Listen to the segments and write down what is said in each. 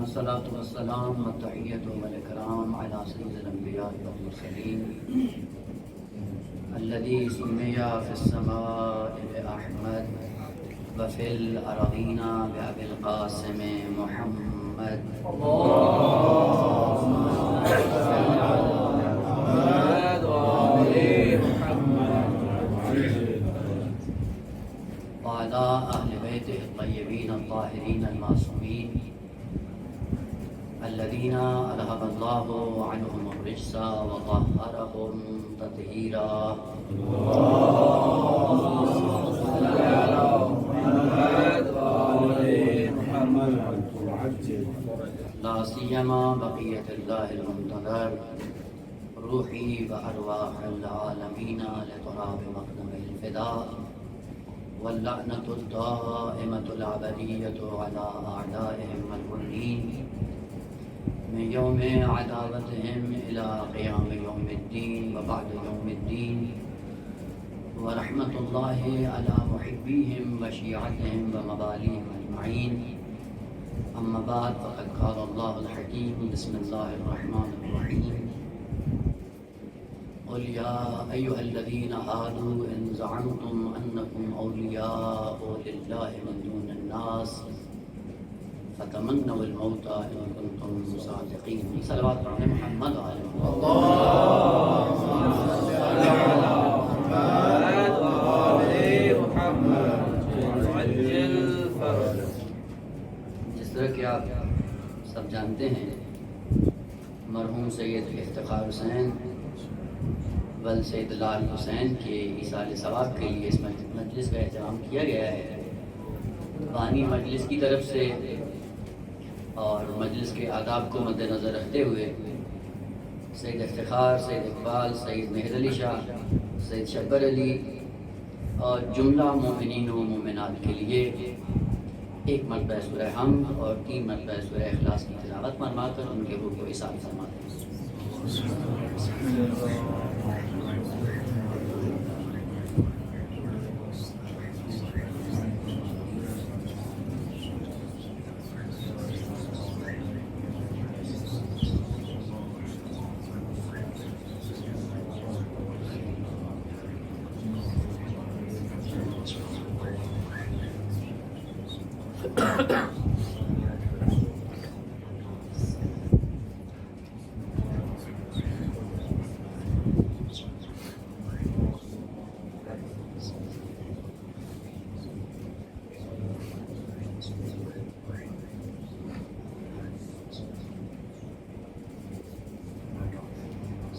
الصلاة والسلام والتحية والإكرام على سيد الأنبياء والمرسلين الذي سمي في السماء بأحمد وفي الأراضين بأبي القاسم محمد. اللهم صل على محمد وآل محمد وعلى أهل بيته الطيبين الطاهرين المعصومين الذين أذهب الله عنهم الرجس وطهرهم تطهيرا. اللهم صل على محمد وآل محمد لا سيما بقية الله المنتظر روحي وأرواح العالمين لتراب مقدم الفداء واللعنة الدائمة الأبدية على أعدائهم المرين من يوم عداوتهم إلى قيام يوم الدين وبعد يوم الدين، ورحمة الله على محبيهم وشيعتهم ومواليهم أجمعين. أما بعد، فقد قال الله الحكيم: بسم الله الرحمن الرحيم. قل يا أيها الذين هادوا إن زعمتم أنكم أولياء لله من دون الناس فتمنوا الموت إن كنتم صادقين. صلوات على محمد وعلى اللهم صل على محمد وآل محمد وعجل فرجهم. جس طرح کہ آپ سب جانتے ہیں، مرحوم سید افتخار حسین ول سید لال حسین کے ایصال ثواب کے لیے اس مجلس کا اہتمام کیا گیا ہے. بانی مجلس کی طرف سے اور مجلس کے آداب کو مد نظر رکھتے ہوئے سید افتخار، سید اقبال، سید مہر علی شاہ، سید شکر علی اور جملہ مومنین و مومنات کے لیے ایک مرتبہ سورہ حمد اور 3 مرتبہ سورہ اخلاص کی تلاوت فرما کر ان کے روح کو ایصال فرماتے ہیں.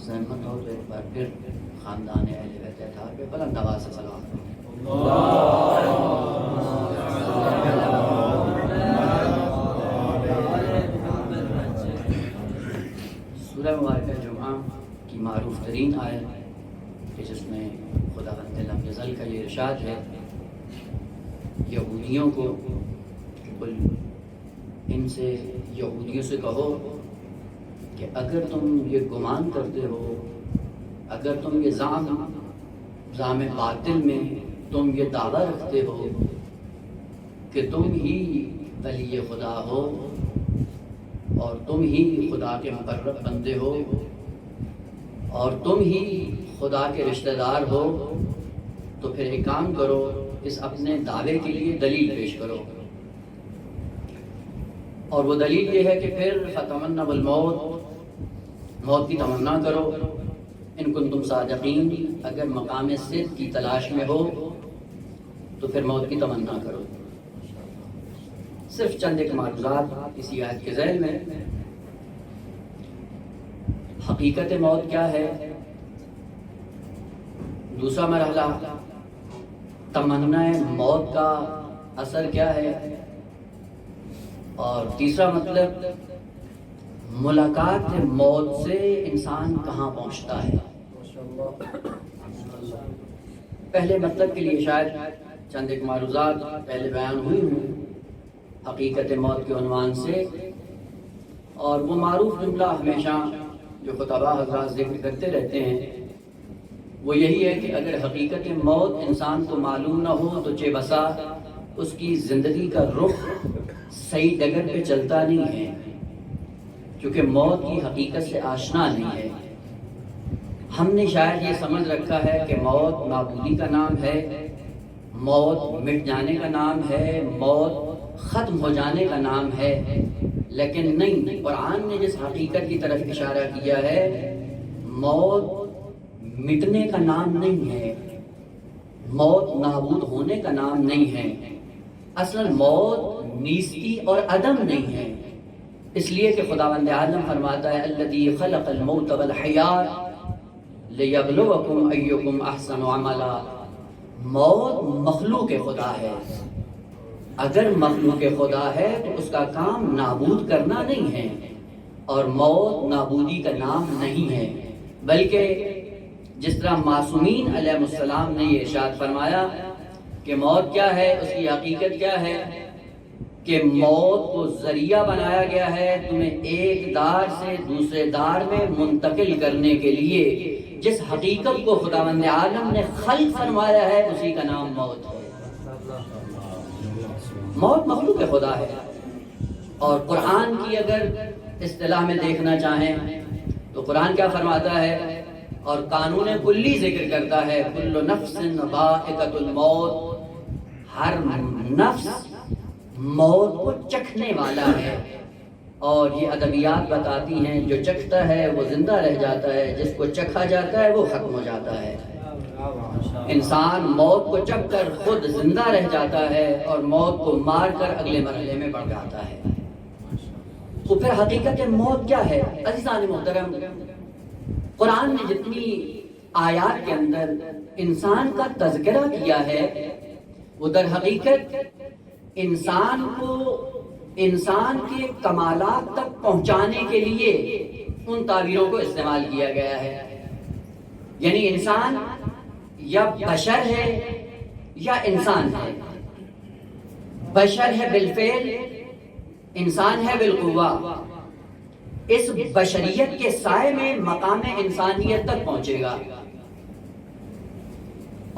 سہمت ہو تو ایک بار پھر خاندان اہل بیت اطہار پہ بلند آواز سے سلام کریں. سورہ مبارکہ جمعہ کی معروف ترین آیت کہ جس میں خداوند لم یزل کا یہ ارشاد ہے یہودیوں کو کہ ان سے یہودیوں سے کہو کہ اگر تم یہ گمان کرتے ہو، اگر تم یہ زعم باطل میں تم یہ دعویٰ رکھتے ہو کہ تم ہی ولی خدا ہو اور تم ہی خدا کے مقرب بندے ہو اور تم ہی خدا کے رشتہ دار ہو، تو پھر ایک کام کرو، اس اپنے دعوے کے لیے دلیل پیش کرو. اور وہ دلیل یہ ہے کہ پھر فتمنوا الموت، موت کی تمنا کرو، ان کنتم صادقین، اگر مقام صدق کی تلاش میں ہو تو پھر موت کی تمنا کرو. صرف چند ایک معروضات اسی آیت کے ذیل میں. حقیقت موت کیا ہے؟ دوسرا مرحلہ تمنا موت کا اثر کیا ہے؟ اور تیسرا مطلب ملاقات موت سے انسان کہاں پہنچتا ہے. پہلے مطلب کے لیے شاید چند ایک معروضات پہلے بیان ہوئی ہوں حقیقت موت کے عنوان سے، اور وہ معروف جملہ ہمیشہ جو خطبہ حضرات ذکر کرتے رہتے ہیں وہ یہی ہے کہ اگر حقیقت موت انسان کو معلوم نہ ہو تو چہ بسا اس کی زندگی کا رخ صحیح ڈگر پہ چلتا نہیں ہے، کیونکہ موت کی حقیقت سے آشنا نہیں ہے۔ ہم نے شاید یہ سمجھ رکھا ہے کہ موت نابودی کا نام ہے، موت مٹ جانے کا نام ہے، موت ختم ہو جانے کا نام ہے، لیکن نہیں، قرآن نے جس حقیقت کی طرف اشارہ کیا ہے، موت مٹنے کا نام نہیں ہے، موت نابود ہونے کا نام نہیں ہے، اصل موت نیستی اور عدم نہیں ہے، اس لیے کہ خداوند عالم فرماتا ہے الذی خلق الموت والحیات لیبلوکم ایکم احسن عملا۔ موت مخلوق خدا ہے، اگر مخلوق خدا ہے تو اس کا کام نابود کرنا نہیں ہے، اور موت نابودی کا نام نہیں ہے، بلکہ جس طرح معصومین علیہ السلام نے یہ ارشاد فرمایا کہ موت کیا ہے، اس کی حقیقت کیا ہے، کہ موت کو ذریعہ بنایا گیا ہے تمہیں ایک دار سے دوسرے دار میں منتقل کرنے کے لیے۔ جس حقیقت کو خداوند عالم نے خلق فرمایا ہے اسی کا نام موت ہے۔ موت مخلوق خدا ہے، اور قرآن کی اگر اصطلاح میں دیکھنا چاہیں تو قرآن کیا فرماتا ہے، اور قانون کلی ذکر کرتا ہے کل نفس ذائقۃ الموت، ہر نفس موت کو چکھنے والا ہے، اور یہ ادبیات بتاتی ہیں جو چکھتا ہے وہ زندہ رہ جاتا ہے، جس کو چکھا جاتا ہے وہ ختم ہو جاتا ہے۔ انسان موت کو چکھ کر خود زندہ رہ جاتا ہے اور موت کو مار کر اگلے مرحلے میں بڑھ جاتا ہے۔ تو پھر حقیقت موت کیا ہے؟ عزیزان محترم، قرآن نے جتنی آیات کے اندر انسان کا تذکرہ کیا ہے وہ در حقیقت انسان کو انسان کے کمالات تک پہنچانے کے لیے ان تعبیروں کو استعمال کیا گیا ہے۔ یعنی انسان یا بشر ہے یا انسان ہے، بشر ہے بالفعل، انسان ہے بالقوہ، اس بشریت کے سائے میں مقام انسانیت تک پہنچے گا،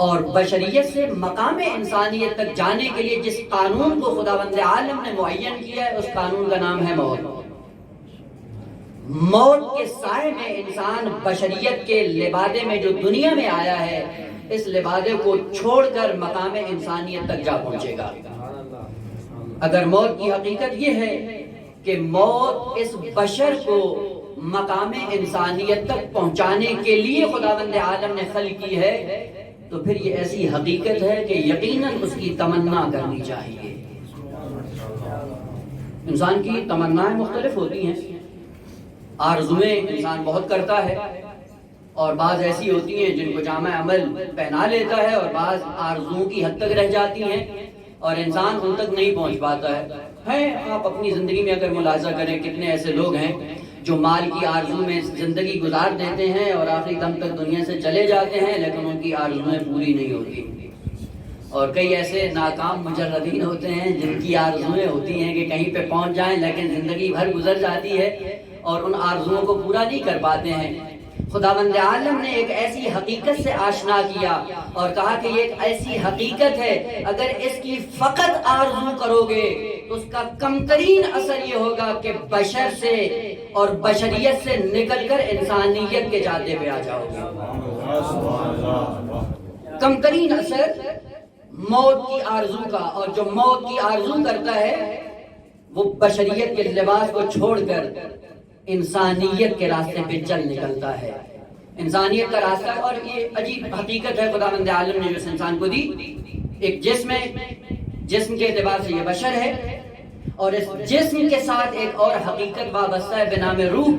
اور بشریت سے مقام انسانیت تک جانے کے لیے جس قانون کو خداوند عالم نے معین کیا ہے اس قانون کا نام ہے موت۔ موت کے سائے میں انسان بشریت کے لبادے میں جو دنیا میں آیا ہے اس لبادے کو چھوڑ کر مقام انسانیت تک جا پہنچے گا۔ اگر موت کی حقیقت یہ ہے کہ موت اس بشر کو مقام انسانیت تک پہنچانے کے لیے خداوند عالم نے خلق کی ہے تو پھر یہ ایسی حقیقت ہے کہ یقیناً اس کی تمنا کرنی چاہیے۔ انسان کی تمنائیں مختلف ہوتی ہیں، آرزویں انسان بہت کرتا ہے، اور بعض ایسی ہوتی ہیں جن کو جامع عمل پہنا لیتا ہے، اور بعض آرزوؤں کی حد تک رہ جاتی ہیں اور انسان ان تک نہیں پہنچ پاتا ہے۔ آپ اپنی زندگی میں اگر ملاحظہ کریں کتنے ایسے لوگ ہیں جو مال کی آرزو میں زندگی گزار دیتے ہیں اور آخری دم تک دنیا سے چلے جاتے ہیں، لیکن ان کی آرزویں پوری نہیں ہوتی، اور کئی ایسے ناکام مجردین ہوتے ہیں جن کی آرزویں ہوتی ہیں کہ کہیں پہ پہنچ جائیں، لیکن زندگی بھر گزر جاتی ہے اور ان آرزوؤں کو پورا نہیں کر پاتے ہیں۔ خداوند عالم نے ایک ایسی حقیقت سے آشنا کیا اور کہا کہ یہ ایک ایسی حقیقت ہے، اگر اس کی فقط آرزو کرو گے تو اس کا کم ترین اثر یہ ہوگا کہ بشر سے اور بشریت سے نکل کر انسانیت کے جادے پہ آ جاؤ گے۔ کم ترین اثر موت کی آرزو کا، اور جو موت کی آرزو کرتا ہے وہ بشریت کے لباس کو چھوڑ کر انسانیت کے راستے پہ چل نکلتا ہے۔ انسانیت کا راستہ، اور یہ عجیب حقیقت ہے خداوند عالم نے جو اس انسان کو دی، ایک جسم ہے، جسم کے اعتبار سے یہ بشر ہے، اور اس جسم کے ساتھ ایک اور حقیقت وابستہ ہے بنام روح،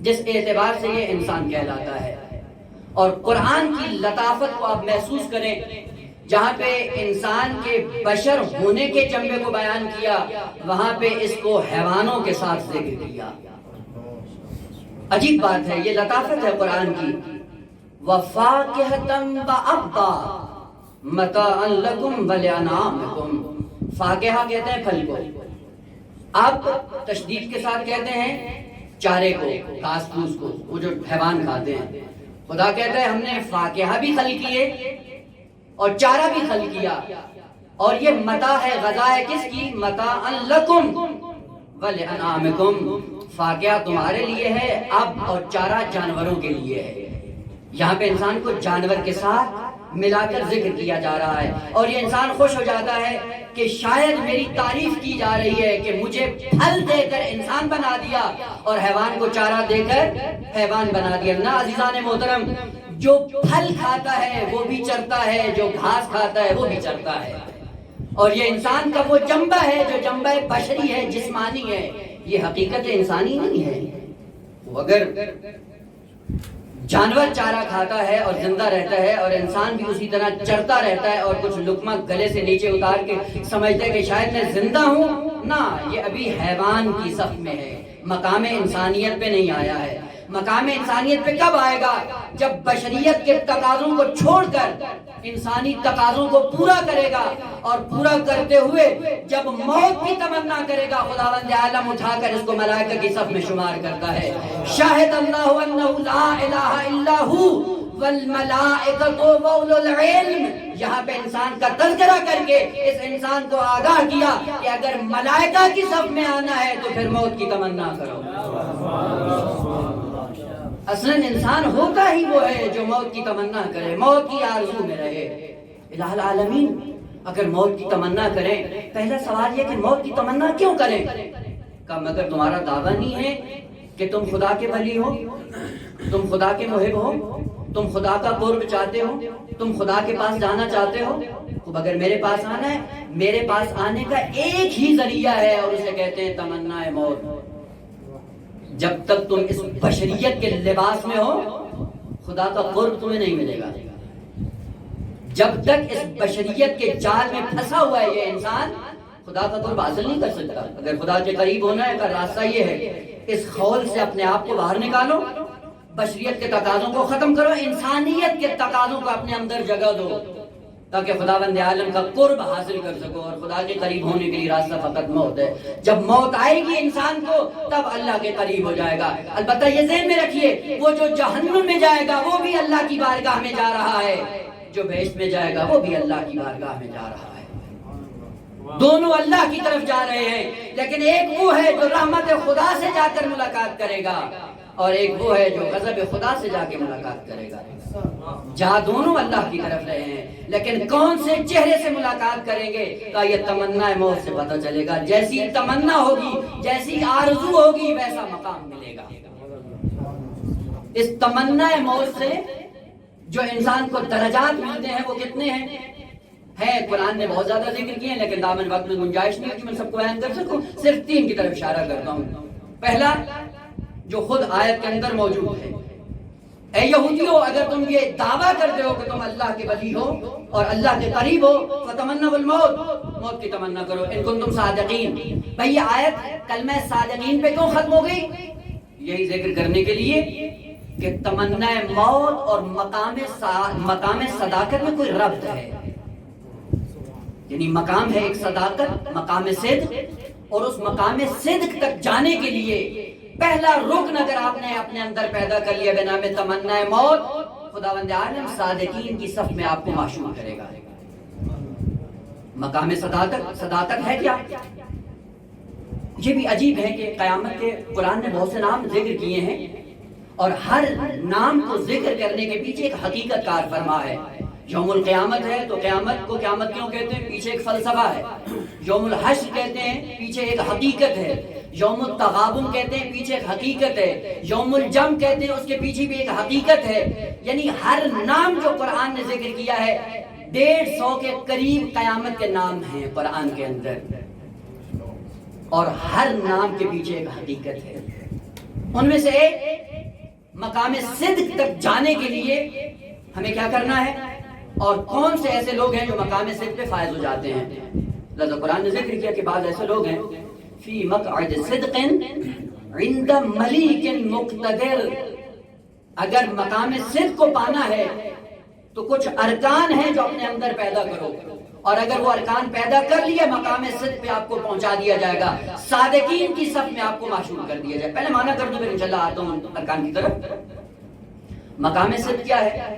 جس اعتبار سے یہ انسان کہلاتا ہے۔ اور قرآن کی لطافت کو آپ محسوس کریں، جہاں پہ انسان کے بشر ہونے کے جنبے کو بیان کیا وہاں پہ اس کو حیوانوں کے ساتھ ذکر کیا۔ عجیب بات ہے، یہ لطافت ہے قرآن کی۔ وَفَاكِهَةً وَأَبًّا مَتَاعًا لَكُمْ وَلِأَنْعَامِكُمْ۔ فاکہہ کہتے ہیں پھل کو، اب تشدید کے ساتھ کہتے ہیں چارے کو، گھاس پھوس کو، وہ جو حیوان کھاتے ہیں۔ خدا کہتا ہے ہم نے فاکہہ بھی خلق کیے اور چارہ بھی خلق کیا، اور یہ متاع ہے، غذا ہے کس کی؟ متاعا لکم ولانعامکم، فاقہ تمہارے لیے ہے اب اور چارہ جانوروں کے لیے ہے۔ یہاں پہ انسان کو جانور کے ساتھ ملا کر ذکر کیا جا رہا ہے، اور یہ انسان خوش ہو جاتا ہے کہ شاید میری تعریف کی جا رہی ہے کہ مجھے پھل دے کر انسان بنا دیا اور حیوان کو چارہ دے کر حیوان بنا دیا۔ نا عزیزان محترم، جو پھل کھاتا ہے وہ بھی چرتا ہے، جو گھاس کھاتا ہے وہ بھی چرتا ہے، اور یہ انسان کا وہ جنبہ ہے جو جنبہ بشری ہے، جسمانی ہے، یہ حقیقت انسانی نہیں ہے۔ اگر جانور چارہ کھاتا ہے اور زندہ رہتا ہے اور انسان بھی اسی طرح چرتا رہتا ہے اور کچھ لقمہ گلے سے نیچے اتار کے سمجھتا ہے کہ شاید میں زندہ ہوں، نہ، یہ ابھی حیوان کی صف میں ہے، مقام انسانیت پہ نہیں آیا ہے۔ مقام انسانیت پہ کب آئے گا؟ جب بشریت کے تقاضوں کو چھوڑ کر انسانی تقاضوں کو پورا کرے گا، اور پورا کرتے ہوئے جب موت کی تمنا کرے گا، خداوند عالم اٹھا کر اس کو ملائکہ کی صف میں شمار کرتا ہے۔ شاہد اللہ انہ لا الہ الا ہو والملائکۃ واولو العلم، یہاں پہ انسان کا تذکرہ کر کے اس انسان کو آگاہ کیا کہ اگر ملائکہ کی صف میں آنا ہے تو پھر موت کی تمنا کرو۔ اصلاً انسان ہوتا ہی وہ ہے جو موت کی تمنا کرے، موت کی آرزو میں رہے۔ الہ العالمین اگر موت کی تمنا کریں، پہلا سوال یہ کہ موت کی تمنا کیوں کریں؟ کہا مگر تمہارا دعویٰ نہیں ہے کہ تم خدا کے ولی ہو، تم خدا کے محب ہو، تم خدا کا قرب چاہتے ہو، تم خدا کے پاس جانا چاہتے ہو؟ تو اگر میرے پاس آنا ہے، میرے پاس آنے کا ایک ہی ذریعہ ہے اور اسے کہتے ہیں تمنا موت۔ جب تک تم اس بشریت کے لباس میں ہو، خدا کا قرب تمہیں نہیں ملے گا۔ جب تک اس بشریت کے جال میں پھنسا ہوا ہے یہ انسان، خدا کا قرب حاصل نہیں کر سکتا۔ اگر خدا کے قریب ہونا ہے کا راستہ یہ ہے، اس خول سے اپنے آپ کو باہر نکالو، بشریت کے تقاضوں کو ختم کرو، انسانیت کے تقاضوں کو اپنے اندر جگہ دو، تاکہ خداوند عالم کا قرب حاصل کر سکو۔ اور خدا کے قریب ہونے کے لیے راستہ فقط موت ہے۔ جب موت آئے گی انسان کو، تب اللہ کے قریب ہو جائے گا۔ البتہ یہ ذہن میں رکھیے، وہ جو جہنم میں جائے گا وہ بھی اللہ کی بارگاہ میں جا رہا ہے، جو بہشت میں جائے گا وہ بھی اللہ کی بارگاہ میں جا رہا ہے۔ دونوں اللہ کی طرف جا رہے ہیں، لیکن ایک وہ ہے جو رحمت خدا سے جا کر ملاقات کرے گا، اور ایک وہ ہے جو غضب خدا سے جا کے ملاقات کرے گا۔ جہاں دونوں اللہ کی طرف رہے ہیں، لیکن کون سے چہرے سے ملاقات کریں گے کا یہ تمنا موت سے پتہ چلے گا۔ جیسی تمنا ہوگی، جیسی آرزو ہوگی، ویسا مقام ملے گا۔ اس تمنا موت سے جو انسان کو درجات ملتے ہیں وہ کتنے ہیں؟ قرآن نے بہت زیادہ ذکر کیے ہیں، لیکن دامن وقت میں گنجائش نہیں کہ میں سب کو بیان کر سکوں، صرف 3 کی طرف اشارہ کرتا ہوں۔ پہلا جو خود آیت کے اندر موجود ہے، اے یہودیو اگر تم یہ دعویٰ کرتے ہو کہ تم اللہ کے ولی ہو اور اللہ کے قریب ہو، فتمنوا الموت، موت کی تمنا کرو، ان کنتم صادقین۔ بھئی یہ آیت کلمہ صادقین پہ کیوں ختم ہو گئی؟ یہی ذکر کرنے کے لیے کہ تمنا موت اور مقام صداقت میں کوئی ربط ہے۔ یعنی مقام ہے ایک صداقت، مقام صدق، اور اس مقام صدق تک جانے کے لیے پہلا رکن اگر آپ نے اپنے اندر پیدا کر لیا بنام تمنا موت، خداوند عالم صادقین کی صف میں آپ کو معشوق کرے گا۔ مقام صداقت ہے کیا؟ یہ بھی عجیب ہے کہ قیامت کے قرآن نے بہت سے نام ذکر کیے ہیں، اور ہر نام کو ذکر کرنے کے پیچھے ایک حقیقت کار فرما ہے۔ یوم القیامت ہے تو قیامت کو قیامت کیوں کہتے ہیں؟ پیچھے ایک فلسفہ ہے۔ یوم الحشر کہتے ہیں، پیچھے ایک حقیقت ہے۔ یوم التغابن کہتے ہیں، پیچھے ایک حقیقت ہے۔ یوم الجم کہتے ہیں، اس کے پیچھے بھی ایک حقیقت ہے۔ یعنی ہر نام جو قرآن نے ذکر کیا ہے، 150 کے قریب قیامت کے نام ہیں قرآن کے اندر، اور ہر نام کے پیچھے ایک حقیقت ہے۔ ان میں سے ایک مقام صدق تک جانے کے لیے ہمیں کیا کرنا ہے، اور کون سے ایسے لوگ ہیں جو مقام صدق پہ فائز ہو جاتے ہیں۔ لہذا قرآن نے ذکر کیا کہ بعض ایسے لوگ ہیں فی مقعد صدق عند ملیک مقتدر۔ اگر مقام صدق کو پانا ہے تو کچھ ارکان ہیں جو اپنے اندر پیدا کرو، اور اگر وہ ارکان پیدا کر لیے مقام صدق پہ آپ کو پہنچا دیا جائے گا، صادقین کی صف میں آپ کو معشوق کر دیا جائے۔ پہلے مانا کر دوں پھر انشاءاللہ آتا ہوں ارکان کی طرف۔ مقام صدق کیا ہے؟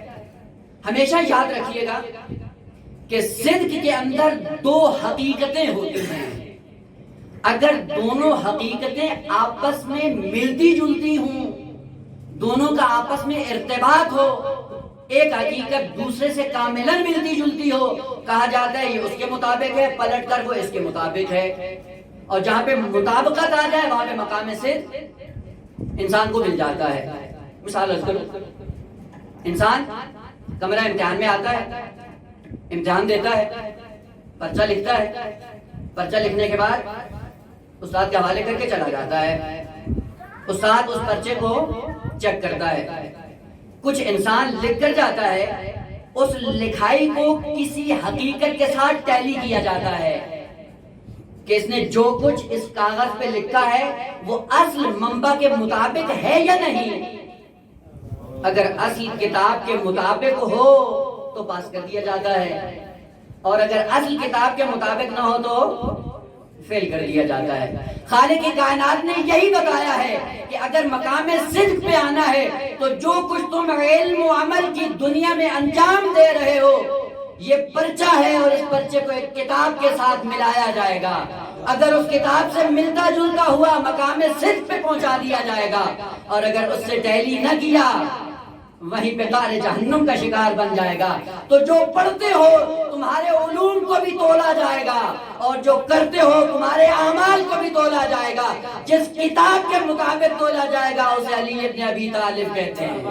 ہمیشہ یاد رکھیے گا کہ صدق کے اندر دو حقیقتیں ہوتی ہیں، اگر دونوں حقیقتیں آپس میں ملتی جلتی ہوں، دونوں کا آپس میں ارتباط ہو، ایک حقیقت دوسرے سے کاملاً ملتی جلتی ہو، کہا جاتا ہے یہ اس کے مطابق ہے، پلٹ کر وہ اس کے مطابق ہے۔ اور جہاں پہ مطابقت آ جائے وہاں پہ مقام صدق انسان کو مل جاتا ہے۔ مثال عرض کرو، انسان کمرہ امتحان میں آتا ہے، امتحان دیتا ہے، پرچہ لکھتا ہے، پرچہ لکھنے کے بعد استاد کے حوالے کر کے چلا جاتا ہے، استاد اس پرچے کو چیک کرتا ہے، کچھ انسان لکھ کر جاتا ہے، اس لکھائی کو کسی حقیقت کے ساتھ ٹیلی کیا جاتا ہے کہ اس نے جو کچھ اس کاغذ پہ لکھا ہے وہ اصل منبع کے مطابق ہے یا نہیں۔ اگر اصل کتاب کے مطابق ہو تو پاس کر دیا جاتا ہے، اور اگر اصل کتاب کے مطابق نہ ہو تو فیل کر دیا جاتا ہے۔ خالق کائنات نے یہی بتایا ہے کہ اگر مقام صدق پہ آنا ہے تو جو کچھ تم علم و عمل کی دنیا میں انجام دے رہے ہو یہ پرچہ ہے، اور اس پرچے کو ایک کتاب کے ساتھ ملایا جائے گا، اگر اس کتاب سے ملتا جلتا ہوا مقام صدق پہ پہنچا دیا جائے گا، اور اگر اس سے ٹیلی نہ کیا وہیں پہ غار جہنم کا شکار بن جائے گا۔ تو جو پڑھتے ہو تمہارے علوم کو بھی تولا جائے گا، اور جو کرتے ہو تمہارے اعمال کو بھی تولا جائے گا، جس کتاب کے مطابق تولا جائے گا اسے علی ابن ابی طالب کہتے ہیں۔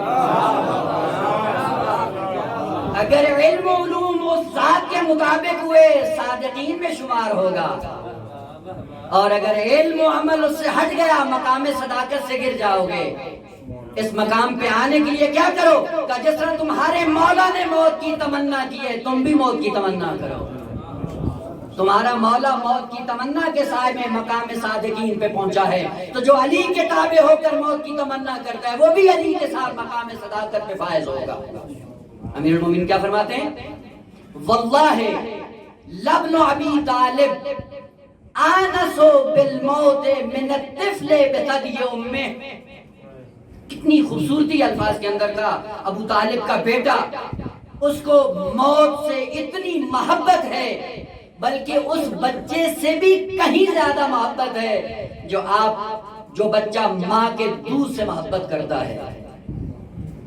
اگر علم و علوم اس ذات کے مطابق ہوئے صادقین میں شمار ہوگا، اور اگر علم و عمل اس سے ہٹ گیا مقام صداقت سے گر جاؤ گے۔ اس مقام پہ آنے کے لیے کیا کرو کہ جس طرح تمہارے مولا نے موت کی تمنا کی ہے تم بھی موت کی تمنا کرو۔ تمہارا مولا موت کی تمنا کے سائے میں مقام صادقین پہ پہنچا ہے، تو جو علی کے تابع ہو کر موت کی تمنا کرتا ہے وہ بھی علی کے ساتھ مقام صداقت پہ فائز ہوگا۔ امیر المومنین کیا فرماتے ہیں؟ واللہ لابن ابی طالب آنسو بالموت من الطفل بثدی امہ۔ کتنی خوبصورتی الفاظ کے اندر کا، ابو طالب کا بیٹا، اس کو موت سے اتنی محبت ہے، بلکہ اس بچے سے بھی کہیں زیادہ محبت ہے جو بچہ ماں کے دودھ سے محبت کرتا ہے۔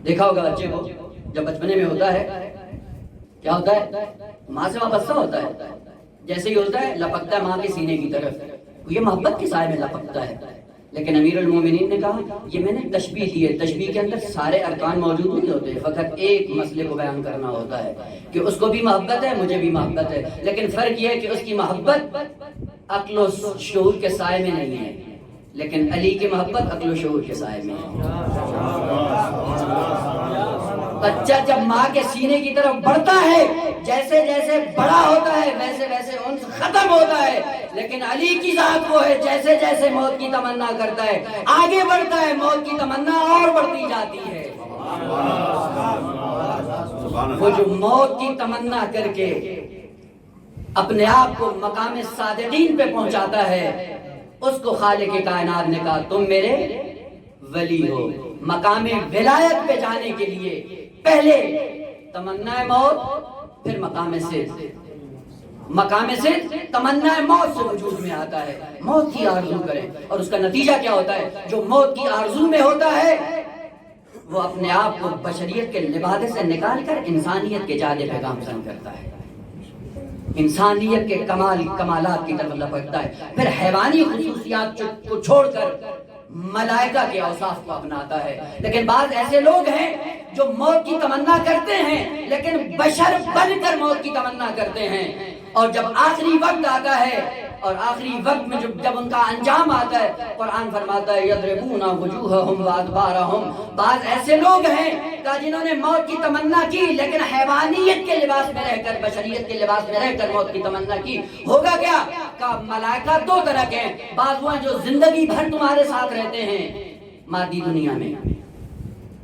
دیکھا ہوگا بچے کو جب بچپنے میں ہوتا ہے کیا ہوتا ہے؟ ماں سے وابستہ ہوتا ہے، جیسے ہی ہوتا ہے لپکتا ہے ماں کے سینے کی طرف، یہ محبت کے سائے میں لپکتا ہے۔ لیکن امیر المومنین نے کہا یہ میں نے تشبیہ دی ہے، تشبیہ کے اندر سارے ارکان موجود نہیں ہوتے، فقط ایک مسئلے کو بیان کرنا ہوتا ہے کہ اس کو بھی محبت ہے مجھے بھی محبت ہے، لیکن فرق یہ ہے کہ اس کی محبت عقل و شعور کے سائے میں نہیں ہے، لیکن علی کی محبت عقل و شعور کے سائے میں ہے۔ بچہ جب ماں کے سینے کی طرف بڑھتا ہے، جیسے جیسے بڑا ہوتا ہے ویسے ویسے انس ختم ہوتا ہے، لیکن علی کی ذات وہ ہے جیسے جیسے موت کی تمنا کرتا ہے آگے بڑھتا ہے، موت کی تمنا اور بڑھتی جاتی ہے۔ وہ جو موت کی تمنا کر کے اپنے آپ کو مقام صادقین پہ پہنچاتا ہے، اس کو خالق کائنات نے کہا تم میرے ولی ہو۔ مقام ولایت پہ جانے کے لیے پہلے تمنا موت، پھر مقام صدق۔ مقام صدق تمنا موت سے وجود میں آتا ہے، موت کی آرزو کریں، اور اس کا نتیجہ کیا ہوتا ہے؟ جو موت کی آرزو میں ہوتا ہے وہ اپنے آپ کو بشریت کے لبادے سے نکال کر انسانیت کے جادے پہ گامزن کرتا ہے، انسانیت کے کمالات کی طرف لپکتا ہے، پھر حیوانی خصوصیات کو چھوڑ کر ملائکہ کے اوصاف کو اپناتا ہے۔ لیکن بعض ایسے لوگ ہیں جو موت کی تمنا کرتے ہیں لیکن بشر بن کر موت کی تمنا کرتے ہیں، اور جب آخری وقت آتا ہے اور آخری وقت میں جب ان کا انجام آتا ہے، قرآن فرماتا ہے یضربون وجوہہم وادبارہم۔ بعض ایسے لوگ ہیں کہ جنہوں نے موت کی تمنا کی لیکن حیوانیت کے لباس میں رہ کر، بشریت کے لباس میں رہ کر موت کی تمنا کی۔ ہوگا کیا کہ ملائکہ دو طرح کے ہیں، بعض وہ ہیں جو زندگی بھر تمہارے ساتھ رہتے ہیں مادی دنیا میں،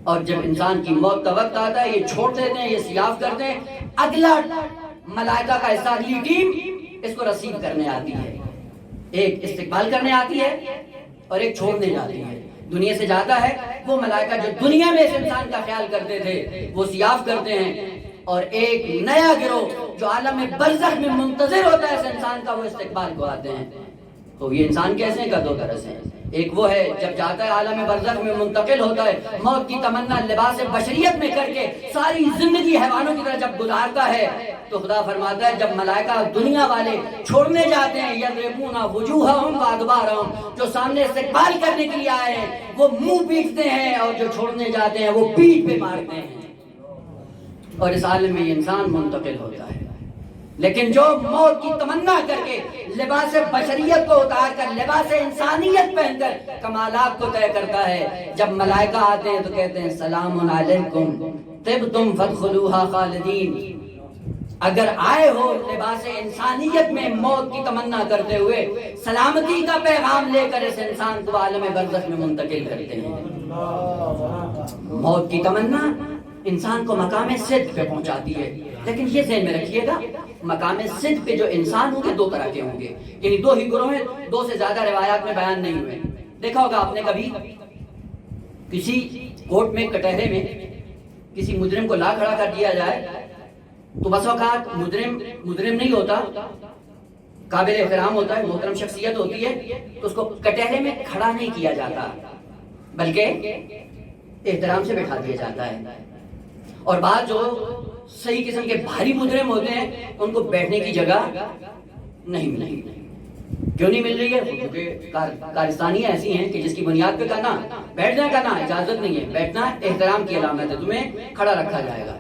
اور جب انسان کی موت کا وقت آتا ہے یہ چھوڑ دیتے ہیں، یہ سیاف کرتے ہیں، اگلا ملائکہ کا حصہ، اگلی ٹیم اس کو رسیو کرنے آتی ہے، ایک استقبال کرنے آتی ہے اور ایک چھوڑنے جاتی ہے۔ دنیا سے جاتا ہے وہ ملائکہ جو دنیا میں اس انسان کا خیال کرتے تھے وہ سیاف کرتے ہیں اور ایک نیا گروہ جو عالم برزخ میں منتظر ہوتا ہے اس انسان کا، وہ استقبال کو آتے ہیں۔ تو یہ انسان کیسے کا دو طرح سے، ایک وہ ہے جب جاتا ہے عالم برزخ میں منتقل ہوتا ہے، موت کی تمنا لباس بشریت میں کر کے ساری زندگی حیوانوں کی طرح جب گزارتا ہے، تو خدا فرماتا ہے جب ملائکہ دنیا والے چھوڑنے جاتے ہیں، یضربون وجوہہم وادبارہم، جو سامنے استقبال کرنے کے لیے آئے ہیں وہ منہ پیٹتے ہیں، اور جو چھوڑنے جاتے ہیں وہ پیٹھ پہ مارتے ہیں، اور اس عالم میں انسان منتقل ہوتا ہے۔ لیکن جو موت کی تمنا کر کے لباس بشریت کو اتار کر لباس انسانیت پہن کر کمالات کو طے کرتا ہے، جب ملائکہ آتے ہیں تو کہتے ہیں سلام علیکم طبتم فادخلوہا خالدین۔ اگر آئے ہو لباس انسانیت میں موت کی تمنا کرتے ہوئے، سلامتی کا پیغام لے کر اس انسان کو عالم برزخ میں منتقل کرتے ہیں۔ موت کی تمنا انسان کو مقام صدق پہ پہنچاتی ہے، لیکن یہ ذہن میں رکھیے گا مقام صدق پہ جو انسان ہوں گے دو طرح کے ہوں گے، یعنی دو ہی گروہ ہیں، دو سے زیادہ روایات میں بیان نہیں ہوئے۔ دیکھا ہوگا آپ نے کبھی کسی کورٹ میں کٹہرے میں کسی مجرم کو لا کھڑا کر دیا جائے تو بس اوقات مجرم نہیں ہوتا، قابل احترام ہوتا ہے، محترم شخصیت ہوتی ہے، تو اس کو کٹہرے میں کھڑا نہیں کیا جاتا بلکہ احترام سے بٹھا دیا جاتا ہے۔ اور بعض جو صحیح قسم کے بھاری مجرم ہوتے ہیں ان کو بیٹھنے کی جگہ نہیں ملتی۔ کیوں نہیں مل رہی ہے؟ کیونکہ کارستانیاں ایسی ہیں کہ جس کی بنیاد پہ کہنا بیٹھنا کہنا اجازت نہیں ہے، بیٹھنا احترام کی علامت ہے، تمہیں کھڑا رکھا جائے گا۔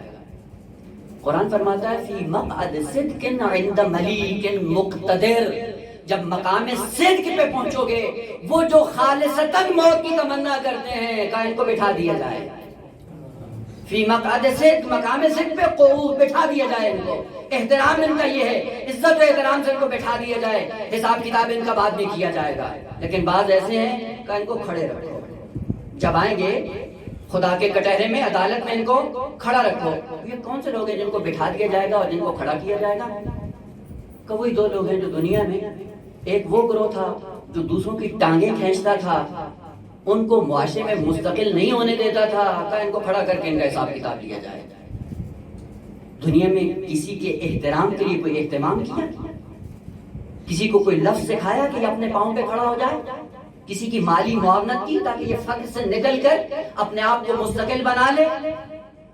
قرآن فرماتا ہے فی مقعد صدق عند ملیک مقتدر، جب مقام صدق پہ پہنچو گے وہ جو خالصتاً موت کی تمنا کرتے ہیں کہ ان کو بٹھا دیا جائے، فی مقعد صدق، مقام صدق پہ قعود بٹھا دیا جائے، ان کو احترام ان کا یہ ہے، عزت و احترام سے ان کو بٹھا دیا جائے، حساب کتاب ان کا بعد میں کیا جائے گا۔ لیکن بعض ایسے ہیں کہ ان کو کھڑے رکھو، جب آئیں گے خدا کے کٹہرے میں عدالت میں ان کو کھڑا رکھو۔ یہ کون سے لوگ ہیں جن کو بٹھا دیا جائے گا اور جن کو کھڑا کیا جائے گا؟ کہ وہی دو لوگ ہیں جو دنیا میں، ایک وہ گروہ تھا جو دوسروں کی ٹانگیں کھینچتا تھا، ان کو معاشرے میں مستقل نہیں ہونے دیتا تھا، کہ ان کو کھڑا کر کے ان کا حساب کتاب لیا جائے۔ دنیا میں کسی کے احترام کے لیے کوئی اہتمام کیا؟ کسی کو کوئی لفظ سکھایا کہ یہ اپنے پاؤں پہ کھڑا ہو جائے؟ کسی کی مالی معاونت کی تاکہ یہ فقر سے نکل کر اپنے آپ کو مستقل بنا لے؟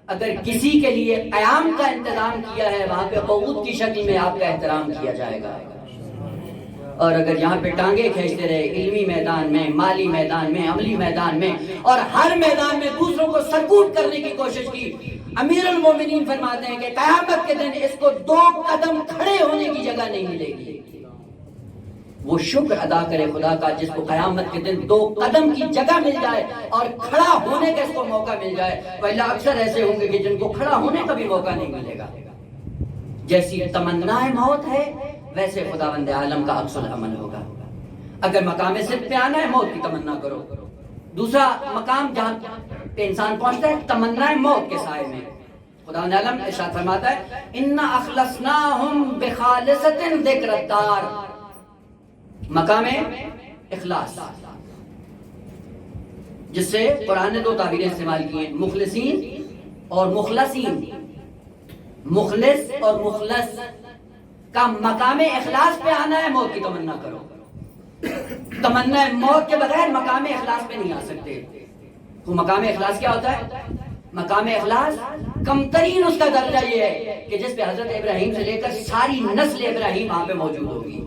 اگر کسی کے لیے قیام کا انتظام کیا ہے وہاں پہ قعود کی شکل میں آپ کا احترام کیا جائے گا، اور اگر یہاں پہ ٹانگیں کھینچتے رہے علمی میدان میں، مالی میدان میں، عملی میدان میں، اور ہر میدان میں دوسروں کو سرکوٹ کرنے کی کوشش کی، امیر المومنین فرماتے ہیں کہ قیامت کے دن اس کو 2 قدم کھڑے ہونے کی جگہ نہیں ملے گی۔ وہ شکر ادا کرے خدا کا جس کو قیامت کے دن 2 قدم کی جگہ مل جائے اور کھڑا ہونے کا اس کو موقع مل جائے، وإلا اکثر ایسے ہوں گے کہ جن کو کھڑا ہونے کا بھی موقع نہیں ملے گا۔ جیسی تمنا موت ہے ویسے خداوند عالم کا عکس العمل ہوگا۔ اگر مقام صدق پہ آنا ہے موت کی تمنا کرو۔ دوسرا مقام جہاں پہ انسان پہنچتا ہے تمنا موت کے سائے میں، خداوند عالم ارشاد فرماتا ہے اِنَّا أَخْلَصْنَاهُمْ بِخَالِصَةٍ ذِكْرَ الدَّارِ، مقام اخلاص، جس سے قرآن نے 2 تعبیریں استعمال کی ہیں، مخلصین اور مخلصین۔ مخلص اور مخلص کا مقام اخلاص پہ آنا ہے، موت کی تمنا کرو۔ تمنا موت کے بغیر مقام اخلاص پہ نہیں آ سکتے۔ تو مقام اخلاص کیا ہوتا ہے؟ مقام اخلاص کم ترین اس کا درجہ یہ ہے کہ جس پہ حضرت ابراہیم سے لے کر ساری نسل ابراہیم وہاں پہ موجود ہوگی۔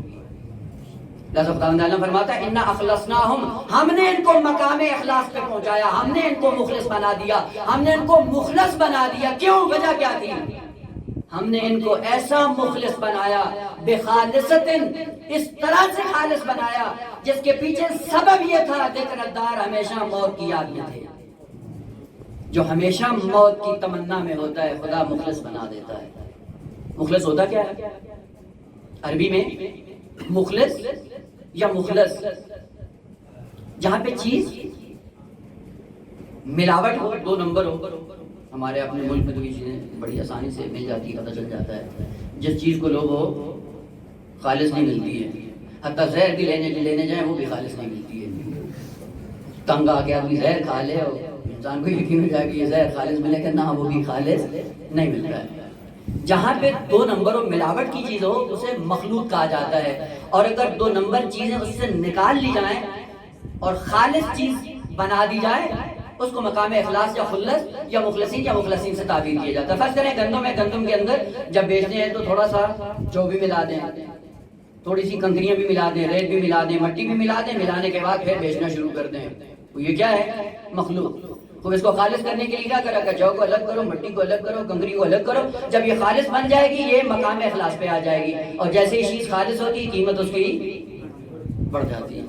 لہذا خداوند عالم فرماتا ہے اِنَّا أَخْلَصْنَاهُمْ، ہم نے ان کو مقام اخلاص پہ پہنچایا، ہم نے ان کو مخلص بنا دیا، ہم نے ان کو مخلص بنا دیا۔ کیوں؟ وجہ کیا تھی؟ ہم نے ان کو ایسا مخلص بنایا، بخالصتن، اس طرح سے خالص بنایا جس کے پیچھے سبب یہ تھا ذکر الدار، ہمیشہ موت کی یاد میں تھے۔ جو ہمیشہ موت کی تمنا میں ہوتا ہے خدا مخلص بنا دیتا ہے۔ مخلص ہوتا کیا ہے؟ عربی میں مخلص یا مخلص، جہاں پہ چیز ملاوٹ ہو، 2 نمبر ہو۔ ہمارے اپنے ملک میں تو یہ چیزیں بڑی آسانی سے مل جاتی ہے، پتہ چل جاتا ہے۔ جس چیز کو لوگ خالص نہیں ملتی ہے، حتیٰ زہر بھی لینے جائیں وہ بھی خالص نہیں ملتی ہے۔ تنگ آ کے آدمی زہر کھا لے اور انسان کو یقین ہو جائے کہ یہ زہر خالص ملے کہ نہ، وہ بھی خالص نہیں ملتا ہے۔ جہاں پہ 2 نمبر اور ملاوٹ کی چیز ہو اسے مخلوط کہا جاتا ہے، اور اگر 2 نمبر چیزیں اس سے نکال لی جائیں اور خالص چیز بنا دی جائے اس کو مقام اخلاص یا خلص یا مخلصین سے تعبیر کیا جاتا ہے۔ فرض کریں گندم کے اندر جب بیچتے ہیں تو تھوڑا سا جو بھی ملا دیں، تھوڑی سی کنکریاں بھی ملا دیں، ریت بھی ملا دیں، مٹی بھی ملا دیں، ملانے کے بعد پھر بیچنا شروع کر دیں، تو یہ کیا ہے؟ مخلوق۔ تو اس کو خالص کرنے کے لیے کیا کرا کہ جو کو الگ کرو، مٹی کو الگ کرو، کنکری کو الگ کرو، جب یہ خالص بن جائے گی یہ مقام اخلاص پہ آ جائے گی، اور جیسے ہی چیز خالص ہوتی ہے قیمت اس کی بڑھ جاتی ہے۔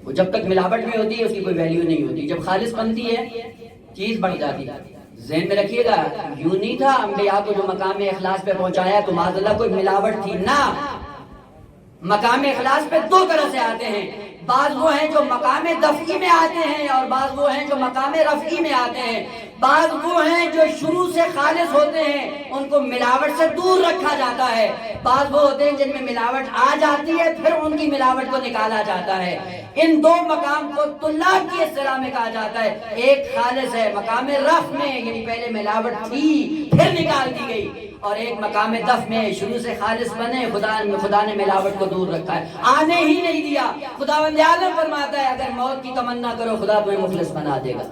وہ جب تک ملاوٹ میں ہوتی ہے اس کی کوئی ویلیو نہیں ہوتی، جب خالص بنتی ہے چیز بڑھ جاتی ہے۔ ذہن میں رکھیے گا، یوں نہیں تھا انبیاء کو جو مقام اخلاص پہ پہنچایا تو معاذ اللہ کوئی ملاوٹ تھی، نہ، مقام اخلاص پہ 2 طرح سے آتے ہیں، بعض وہ ہیں جو مقام دفعی میں آتے ہیں اور بعض وہ ہیں جو مقام رفعی میں آتے ہیں۔ بعض وہ ہیں جو شروع سے خالص ہوتے ہیں، ان کو ملاوٹ سے دور رکھا جاتا ہے، بعض وہ ہوتے ہیں جن میں ملاوٹ آ جاتی ہے پھر ان کی ملاوٹ کو نکالا جاتا ہے۔ ان 2 مقام کو طلاب کی اصطلاح میں کہا جاتا ہے، ایک خالص ہے مقام رفع میں، یعنی پہلے ملاوٹ تھی پھر نکال دی گئی، اور ایک مقام دفع میں شروع سے خالص بنے، خدا نے ملاوٹ کو دور رکھا ہے، آنے ہی نہیں دیا۔ خداوند عالم فرماتا ہے اگر موت کی تمنا کرو خدا تمہیں مخلص بنا دے گا۔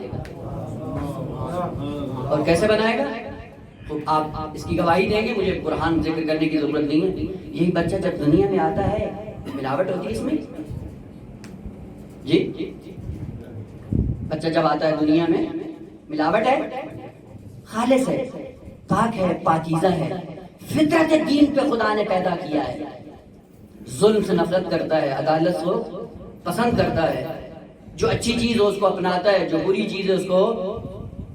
اور کیسے بنائے گا؟ تو آپ اس کی گواہی دیں گے، مجھے قرآن ذکر کرنے کی ضرورت نہیں ہے۔ یہی بچہ جب دنیا میں آتا ہے ملاوٹ ہوتی ہے اس میں، جی بچہ جب آتا ہے دنیا میں ملاوٹ ہے، خالص ہے، پاک ہے، پاکیزہ ہے، فطرت دین پہ خدا نے پیدا کیا ہے، ظلم سے نفرت کرتا ہے، عدالت کو پسند کرتا ہے، جو اچھی چیز ہو اس کو اپناتا ہے، جو بری چیز ہے اس کو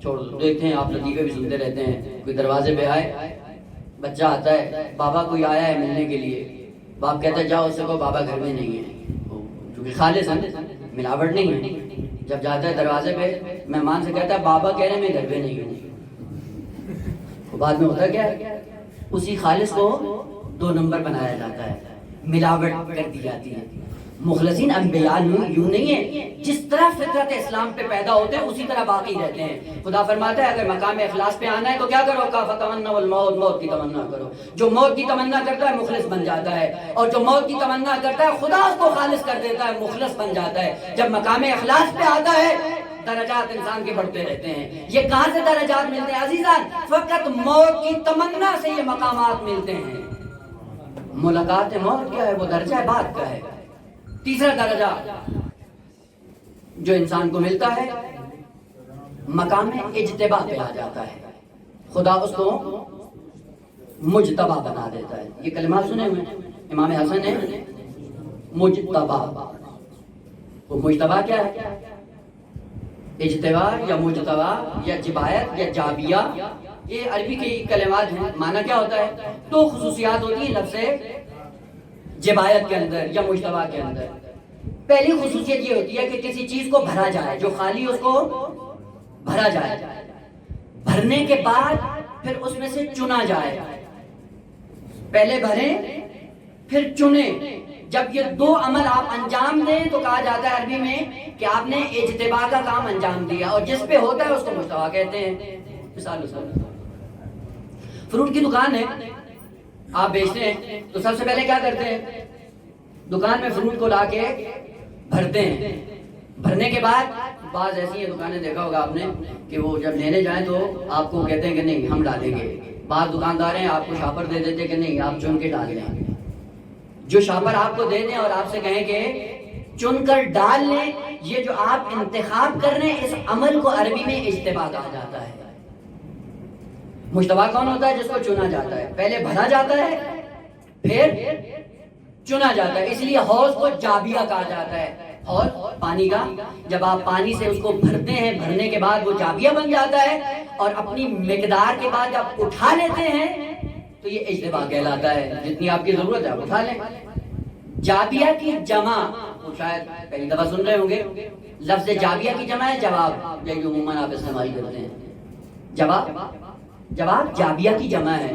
چھوڑ دو۔ دیکھتے ہیں آپ لطیفے بھی سنتے رہتے ہیں، کوئی دروازے پہ آئے، بچہ آتا ہے، بابا کوئی آیا ہے ملنے کے لیے، باپ کہتا ہے جاؤ اس سے کہو بابا گھر میں نہیں ہے، کیونکہ خالص ہے، ملاوٹ نہیں ہے۔ جب جاتا ہے دروازے پہ مہمان سے کہتا ہے بابا کہہ رہے ہیں میں گھر پہ نہیں ہوں، بعد میں ہوتا کیا ہے؟ اسی خالص کو 2 نمبر بنایا جاتا ہے، ملاوٹ کر دی جاتی ہے۔ مخلصین انبیاء یوں نہیں ہے، جس طرح فطرت اسلام پہ پیدا ہوتے ہیں اسی طرح باقی رہتے ہیں۔ خدا فرماتا ہے اگر مقام اخلاص پہ آنا ہے تو کیا کرو؟ فتمنوا الموت، موت کی تمنا کرو۔ جو موت کی تمنا کرتا ہے مخلص بن جاتا ہے، اور جو موت کی تمنا کرتا ہے خدا اس کو خالص کر دیتا ہے، مخلص بن جاتا ہے۔ جب مقام اخلاص پہ آتا ہے درجات انسان کے بڑھتے رہتے ہیں۔ یہ کہاں سے درجات ملتے ہیں عزیزان؟ فقط موت کی تمنا سے یہ مقامات ملتے ہیں۔ ملاقات موت کیا ہے؟ وہ درجہ بعد کا ہے۔ تیسرا درجہ جو انسان کو ملتا ہے مقام اجتبا پہ آ جاتا ہے، خدا اس کو مجتبا بنا دیتا ہے۔ یہ کلمات سنے ہوئے امام حسن نے، مجتبا۔ وہ مجتبا کیا ہے؟ اجتبا یا مجتبا یا جبایت یا جابیہ، یہ عربی کے کلمات ہیں۔ معنی کیا ہوتا ہے؟ 2 خصوصیات ہوتی ہیں لفظ جبایت کے اندر یا مجتبا کے اندر۔ پہلی خصوصیت یہ ہوتی ہے کہ کسی چیز کو بھرا جائے، جو خالی اس کو بھرا جائے، بھرنے کے بعد پھر اس میں سے چنا جائے۔ پہلے بھریں پھر چنیں۔ جب یہ 2 عمل آپ انجام دیں تو کہا جاتا ہے عربی میں کہ آپ نے اجتبا کا کام انجام دیا، اور جس پہ ہوتا ہے اس کو مجتبا کہتے ہیں۔ مثال فروٹ کی دکان ہے، آپ بیچتے ہیں تو سب سے پہلے کیا کرتے ہیں؟ دکان میں فروٹ کو لا کے بھرتے ہیں۔ بھرنے کے بعد بعض ایسی ہیں دکانیں دیکھا ہوگا آپ نے کہ وہ جب لینے جائیں تو آپ کو کہتے ہیں کہ نہیں ہم ڈالیں گے۔ بعض دکاندار ہیں آپ کو شاپر دے دیتے ہیں کہ نہیں آپ چن کے ڈال لیں۔ جو شاپر آپ کو دے دیں اور آپ سے کہیں کہ چن کر ڈال لیں، یہ جو آپ انتخاب کر رہے ہیں اس عمل کو عربی میں اجتبا کہا جاتا ہے۔ مجتبا کون ہوتا ہے؟ جس کو چنا جاتا ہے۔ پہلے بھرا جاتا ہے پھر چنا جاتا ہے، اس لیے حوض کو جابیہ کہا جاتا ہے۔ حوض پانی کا، جب آپ پانی سے اس کو بھرتے ہیں، بھرنے کے بعد وہ جابیہ بن جاتا ہے، اور اپنی مقدار کے بعد جب اٹھا لیتے ہیں تو یہ اجتبا کہلاتا ہے۔ جتنی آپ کی ضرورت ہے آپ اٹھا لیں۔ جابیہ کی جمع شاید پہلی دفعہ سن رہے ہوں گے، لفظ جابیہ کی جمع ہے جواب، یہ عموماً آپ استعمال کرتے ہیں۔ جواب جابیہ کی جمع ہے۔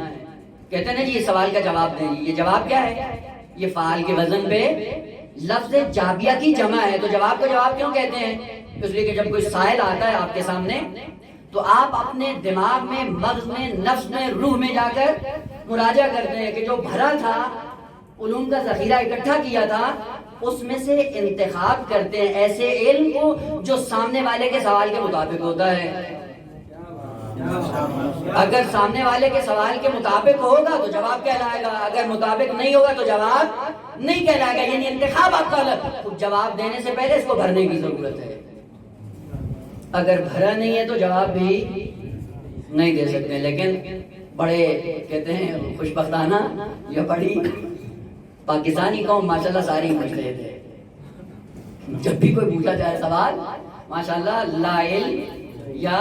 کہتے ہیں نا جی یہ سوال کا جواب دیں، یہ جواب کیا ہے؟ یہ فعال کے وزن پہ لفظ جابیہ کی جمع ہے۔ تو جواب کو جواب کیوں کہتے ہیں؟ اس لیے کہ جب کوئی سائل آتا ہے آپ کے سامنے تو آپ اپنے دماغ میں، مغز میں، نفس میں، روح میں جا کر مراجعہ کرتے ہیں کہ جو بھرا تھا، علوم کا ذخیرہ اکٹھا کیا تھا، اس میں سے انتخاب کرتے ہیں ایسے علم کو جو سامنے والے کے سوال کے مطابق ہوتا ہے۔ اگر سامنے والے کے سوال کے مطابق ہوگا تو جواب کہلائے گا، اگر مطابق نہیں ہوگا تو جواب نہیں کہلائے گا۔ یعنی انتخاب آپ کا جواب دینے سے پہلے اس کو بھرنے کی ضرورت ہے۔ اگر بھرا نہیں ہے تو جواب بھی نہیں دے سکتے۔ لیکن بڑے کہتے ہیں خوش بختانہ یا بڑی پاکستانی قوم ماشاءاللہ ساری مجتہد ہے۔ جب بھی کوئی پوچھا جائے سوال، ماشاءاللہ لا علم یا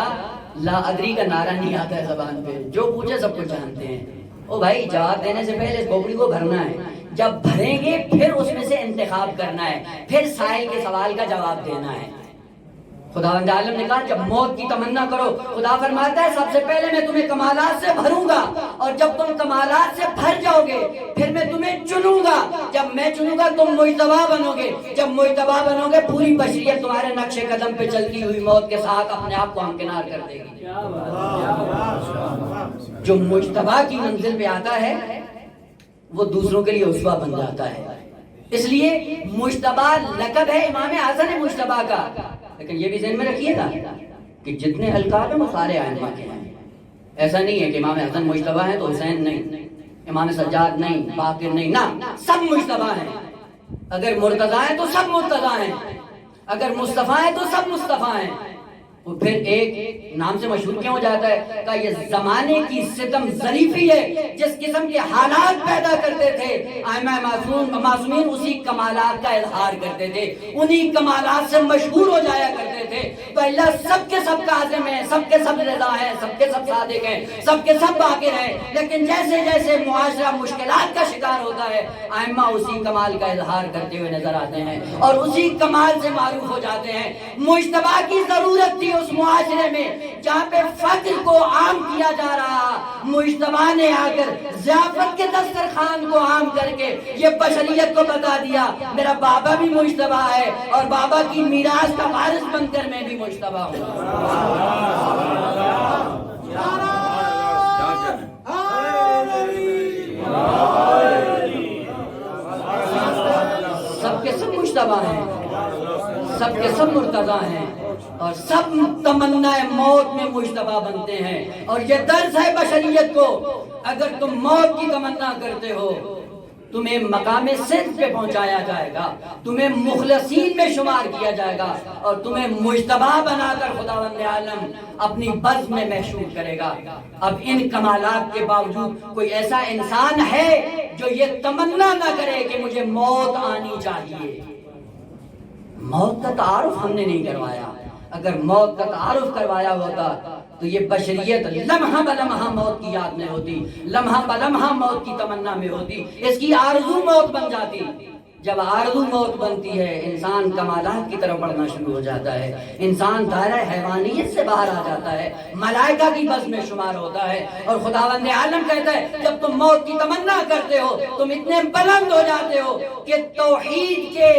لا ادری کا نعرہ نہیں آتا ہے زبان پہ، جو پوچھے سب کچھ جانتے ہیں۔ او بھائی جواب دینے سے پہلے اس کھوپڑی کو بھرنا ہے، جب بھریں گے پھر اس میں سے انتخاب کرنا ہے، پھر سائل کے سوال کا جواب دینا ہے۔ خداوند عالم نے کہا جب موت کی تمنا کرو، خدا فرماتا ہے سب سے پہلے میں تمہیں کمالات سے بھروں گا، اور جب تم کمالات سے بھر جاؤ گے پھر میں تمہیں چنوں گا۔ جب میں چنوں گا تم مجتبی بنو گے، جب مجتبی بنو گے پوری بشریت تمہارے نقش قدم پہ چلتی ہوئی موت کے ساتھ اپنے آپ کو ہمکنار کر دے گی۔ جو مجتبی کی منزل پہ آتا ہے وہ دوسروں کے لیے اسوہ بن جاتا ہے۔ اس لیے مجتبی لقب ہے امام حسن مجتبی کا، لیکن یہ بھی ذہن میں رکھیے گا کہ جتنے القاب ہیں وہ سارے ائمہ کے ہیں۔ ایسا نہیں ہے کہ امام حسن مجتبی ہیں تو حسین نہیں، امام سجاد نہیں، باقر نہیں، نہ سب مجتبی ہیں۔ اگر مرتضیٰ ہیں تو سب مرتضیٰ ہیں، اگر مصطفیٰ ہیں تو سب مصطفیٰ ہیں۔ وہ پھر ایک نام سے مشہور کیوں ہو جاتا ہے کہ یہ زمانے کی ستم ظریفی ہے، جس قسم کے حالات پیدا کرتے تھے ائمہ معصومین اسی کمالات کا اظہار کرتے تھے، انہی کمالات سے مشہور ہو جایا کرتے تھے۔ تو اللہ سب کے سب کاظم ہیں، سب کے سب رضا ہیں، سب کے سب صادق ہیں، سب کے سب باقر ہیں، لیکن جیسے جیسے معاشرہ مشکلات کا شکار ہوتا ہے ائمہ اسی کمال کا اظہار کرتے ہوئے نظر آتے ہیں اور اسی کمال سے معروف ہو جاتے ہیں۔ مجتبی کی ضرورت تھی اس معاشرے میں جہاں پہ فقر کو عام کیا جا رہا، مجتبی نے آ کر ضیافت کے دسترخوان کو عام کر کے یہ بشریت کو بتا دیا میرا بابا بھی مجتبی ہے اور بابا کی میراث کا وارث بن کر میں بھی مجتبی ہوں۔ سب کے سب مجتبی ہیں، سب کے سب مرتضیٰ ہیں اور سب تمنا موت میں مجتبی بنتے ہیں۔ اور یہ درس ہے بشریت کو، اگر تم موت کی تمنا کرتے ہو تمہیں مقام صدق پہ پہنچایا جائے گا، تمہیں مخلصین میں شمار کیا جائے گا اور تمہیں مجتبی بنا کر خداوند عالم اپنی بزم میں محشور کرے گا۔ اب ان کمالات کے باوجود کوئی ایسا انسان ہے جو یہ تمنا نہ کرے کہ مجھے موت آنی چاہیے؟ موت کا تعارف ہم نے نہیں کروایا، اگر موت کا تعارف کروایا ہوتا تو یہ بشریت لمحہ بلمحہ موت کی یاد میں ہوتی، لمحہ بلمحہ موت کی تمنا میں ہوتی، اس کی آرزو موت بن جاتی۔ جب آرزو موت بنتی ہے انسان کمالات کی طرف بڑھنا شروع ہو جاتا ہے، انسان دائرہ حیوانیت سے باہر آ جاتا ہے، ملائکہ کی بزم میں شمار ہوتا ہے۔ اور خداوند عالم کہتا ہے جب تم موت کی تمنا کرتے ہو تم اتنے بلند ہو جاتے ہو کہ توحید کے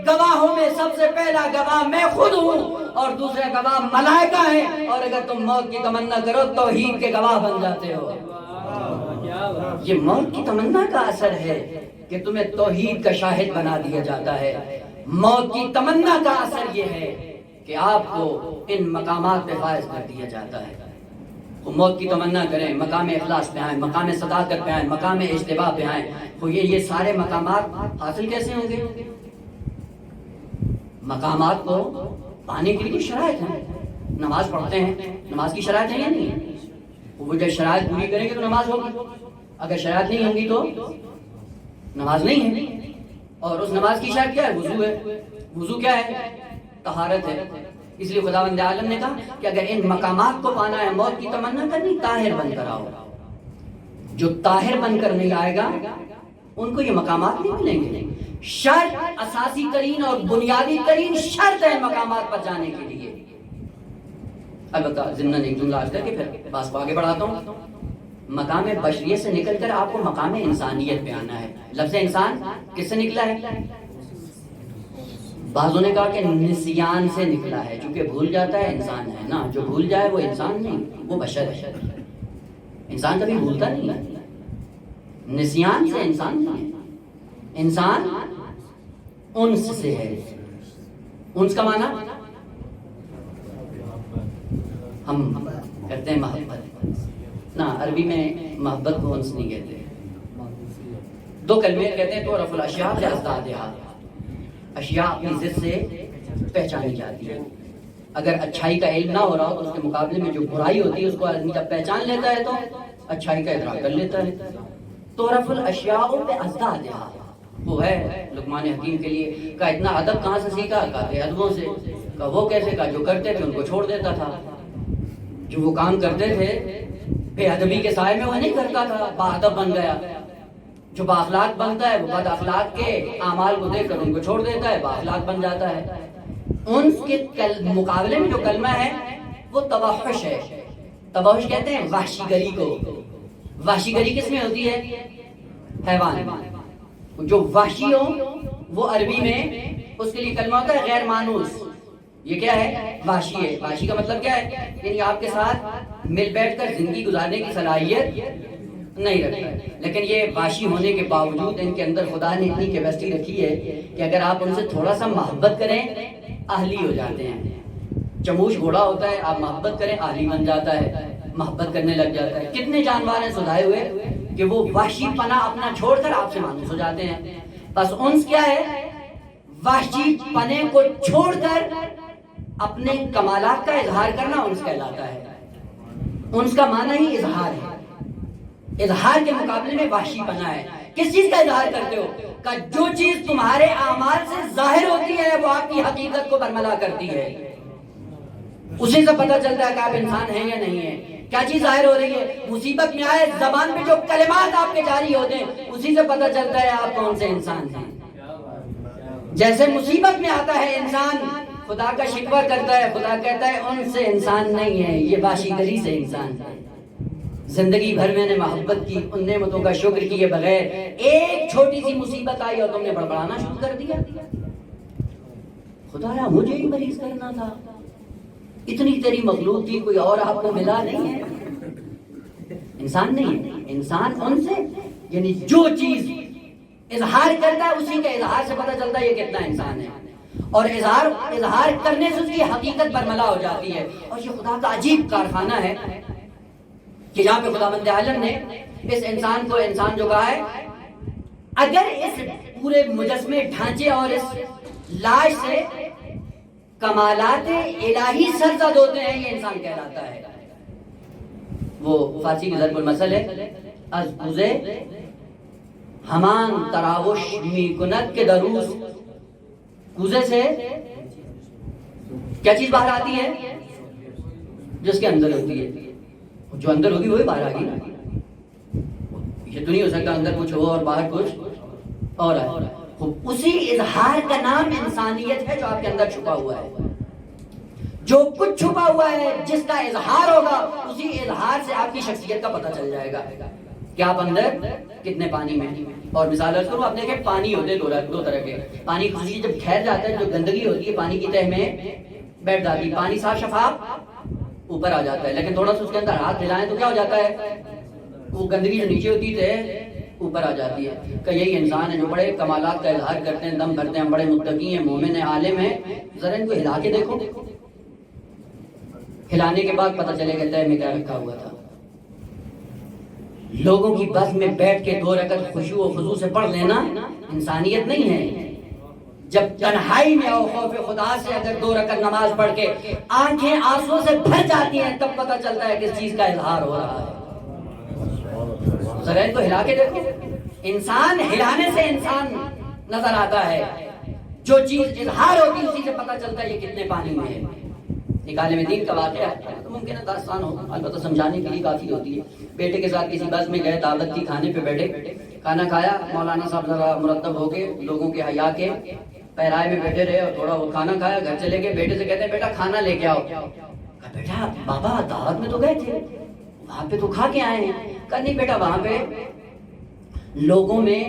گواہوں میں سب سے پہلا گواہ میں خود ہوں اور دوسرے گواہ ملائکہ ہیں، اور اگر تم موت کی تمنا کرو توحید کے گواہ بن جاتے ہو۔ یہ موت کی تمنا کا اثر ہے کہ تمہیں توحید کا شاہد بنا دیا جاتا ہے۔ موت کی تمنا کا اثر یہ ہے کہ آپ کو ان مقامات پہ فائز کر دیا جاتا ہے۔ وہ موت کی تمنا کریں، مقام اخلاص پہ آئیں، مقام صداقت پہ آئیں، مقام اجتباء پہ آئیں، تو یہ سارے مقامات حاصل کیسے ہوں گے؟ مقامات کو پانے کے لیے شرائط ہیں۔ نماز پڑھتے ہیں، نماز کی شرائط ہے یا نہیں ہے؟ وہ جب شرائط پوری کریں گے تو نماز ہوگی، اگر شرائط نہیں ہوگی تو نماز نہیں ہے۔ اور اس نماز کی شرط کیا ہے؟ وضو ہے۔ وضو کیا ہے؟ طہارت ہے۔ اس لیے خداوند عالم نے کہا کہ اگر ان مقامات کو پانا ہے، موت کی تمنا کرنی، طاہر بن کر آؤ۔ جو طاہر بن کر نہیں آئے گا ان کو یہ مقامات نہیں ملیں گے۔ شرط اساسی ترین اور بنیادی ترین شرط ہے مقامات پر جانے کے لیے۔ البتہ ضمن ایک جملہ عرض کر کے پھر بات کو آگے بڑھاتا ہوں۔ مقام بشریت سے نکل کر آپ کو مقام انسانیت پہ آنا ہے۔ لفظ انسان کس سے نکلا ہے؟ بعضوں نے کہا کہ نسیان سے نکلا ہے، چونکہ بھول جاتا ہے انسان ہے نا، جو بھول جائے وہ انسان نہیں، وہ بشر ہے، انسان کبھی بھولتا نہیں ہے، نسیان سے انسان نہیں ہے، انسان انس سے ہے۔ انس کا معنی ہم کرتے ہیں محبت، نا عربی میں محبت کو انس نہیں کہتے، دو کلمے کہتے ہیں تو رفع الاشیاء سے ازدادہا، اشیاء اپنی ضد سے پہچانی جاتی ہے۔ اگر اچھائی کا علم نہ ہو رہا ہو تو اس کے مقابلے میں جو برائی ہوتی ہے اس کو آدمی جب پہچان لیتا ہے تو اچھائی کا ادراک کر لیتا ہے۔ تو رفع الاشیاء بازدادہا وہ ہے لقمان حکیم کے لیے کہ اتنا ادب کہاں سے سیکھا؟ کہتے ادبوں سے۔ کہ وہ کیسے؟ کہا جو کرتے تھے ان کو چھوڑ دیتا تھا، جو وہ کام کرتے تھے بے ادبی کے سائے میں وہ نہیں کرتا تھا، با ادب بن گیا۔ جو با اخلاق بنتا ہے وہ بد اخلاق کے اعمال کو دیکھ کر ان کو چھوڑ دیتا ہے، با اخلاق بن جاتا ہے۔ ان کے مقابلے میں جو کلمہ ہے وہ توحش ہے۔ توحش کہتے ہیں وحشی گری کو۔ وحشی گری کس میں ہوتی ہے؟ حیوان میں۔ جو وحشی ہو وہ عربی میں اس کے لیے کلمہ ہوتا ہے غیر مانوس۔ یہ کیا ہے؟ وحشی ہے۔ وحشی کا مطلب کیا ہے؟ یعنی آپ کے ساتھ مل بیٹھ کر زندگی گزارنے کی صلاحیت نہیں رکھتا ہے، لیکن یہ وحشی ہونے کے باوجود ان کے اندر خدا نے اتنی کیپیسٹی رکھی ہے کہ اگر آپ ان سے تھوڑا سا محبت کریں اہلی ہو جاتے ہیں۔ چموش گھوڑا ہوتا ہے، آپ محبت کریں اہلی بن جاتا ہے، محبت کرنے لگ جاتا ہے۔ کتنے جانور ہیں سدھائے ہوئے کہ وہ وحشی پنا اپنا چھوڑ کر آپ سے مانوس ہو جاتے ہیں۔ بس انس کیا ہے؟ وحشی پنے کو چھوڑ کر اپنے کمالات کا اظہار کرنا انس کہلاتا ہے۔ انس کا معنی ہی اظہار ہے۔ اظہار کے مقابلے میں وحشی پنا ہے۔ کس چیز کا اظہار کرتے ہو؟ کہ جو چیز تمہارے اعمال سے ظاہر ہوتی ہے وہ آپ کی حقیقت کو برملا کرتی ہے، اسی سے پتہ چلتا ہے کہ آپ انسان ہیں یا نہیں ہیں۔ کیا چیز ظاہر ہو رہی ہے؟ مصیبت میں آئے زبان پہ جو کلمات آپ کے جاری ہوتے ہیں اسی سے پتہ چلتا ہے آپ کون سے انسان ہیں۔ جیسے مصیبت میں آتا ہے انسان خدا کا شکوہ کرتا ہے، خدا کہتا ہے ان سے انسان نہیں ہے، یہ وحشی گری سے انسان ہے۔ زندگی بھر میں نے محبت کی، ان نعمتوں کا شکر کیے بغیر ایک چھوٹی سی مصیبت آئی اور تم نے بڑبڑانا شروع کر دیا۔ خدایا مجھے ہی مریض کرنا تھا، اتنی تیری مخلوق تھی، کوئی اور آپ کو ملا نہیں ہے۔ انسان نہیں ہے، انسان ان سے، یعنی جو چیز اظہار کرتا ہے اسی کے اظہار سے پتہ چلتا ہے یہ کتنا انسان ہے، اور اظہار کرنے سے اس کی حقیقت برملا ہو جاتی ہے۔ اور یہ خدا کا عجیب کارخانہ ہے کہ جہاں پہ خداوند عالم نے اس انسان کو انسان جو کہا ہے، اگر اس پورے مجسمے ڈھانچے اور اس لاش سے کمالات الہی سرزد ہوتے ہیں یہ انسان کہلاتا ہے۔ وہ فارسی کی ضرب المثل ہے، از کوزه ہمان تراوش می کند کے دروس۔ کوزے سے کیا چیز باہر آتی ہے؟ جس کے اندر ہوتی ہے، جو اندر ہوگی وہی باہر آگی نا۔ یہ تو نہیں ہو سکتا اندر کچھ ہو اور باہر کچھ اور ہے۔ اسی اظہار کا نام انسانیت ہے جو آپ کے اندر چھپا ہوا ہے۔ جو کچھ چھپا ہوا ہے جس کا اظہار ہوگا اسی اظہار سے آپ کی شخصیت کا پتہ چل جائے گا کہ آپ اندر کتنے پانی میں۔ اور مثال عرض کروں، آپ دیکھیں پانی ہوتے دو طرح کے۔ پانی خاصی جب ٹھہر جاتا ہے جو گندگی ہوتی ہے پانی کی تہ میں بیٹھ جاتی ہے، پانی صاف شفاف اوپر آ جاتا ہے، لیکن تھوڑا سا اس کے اندر ہاتھ ہلائیں تو کیا ہو جاتا ہے؟ وہ گندگی جو نیچے ہوتی ہے اوپر آ جاتی ہے۔ کہ یہی انسان ہے جو بڑے کمالات کا اظہار کرتے ہیں، دم بھرتے ہیں، بڑے متقی ہیں، مومن ہیں، عالم ہیں، ذرا ان کو ہلا کے دیکھو، ہلانے کے بعد پتہ چلے گا تہ میں کیا رکھا ہوا تھا۔ لوگوں کی بس میں بیٹھ کے 2 رکعت خشوع و خضوع سے پڑھ لینا انسانیت نہیں ہے۔ جب تنہائی میں اور خوف خدا سے اگر 2 رکعت نماز پڑھ کے آنکھیں آنسوں سے بھر جاتی ہیں تب پتہ چلتا ہے کس چیز کا اظہار ہو رہا ہے۔ ذرا ان کو ہلا کے دیکھو، انسان ہلانے سے انسان نظر آتا ہے، جو چیز اظہار ہوتی ہے اسی سے پتہ چلتا ہے یہ کتنے پانی میں ہے۔ ایک عالم دین کا واقعہ ہے، تو ممکن ہے داستان ہو، البتہ سمجھانے کے لیے کافی ہوتی ہے۔ بیٹے کے ساتھ کسی بس میں گئے، دعوت تھی، کھانے پہ بیٹھے، کھانا کھایا، مولانا صاحب ذرا مرتب ہو کے لوگوں کے حیا کے پیرائے میں بیٹھے رہے اور تھوڑا وہ کھانا کھایا، گھر چلے گئے۔ بیٹے سے کہتے ہیں بیٹا کھانا لے کے آؤ۔ کہا بیٹا بابا دعوت میں تو گئے تھے، وہاں پہ تو کھا کے آئے ہیں۔ کہا نہیں بیٹا وہاں پہ لوگوں میں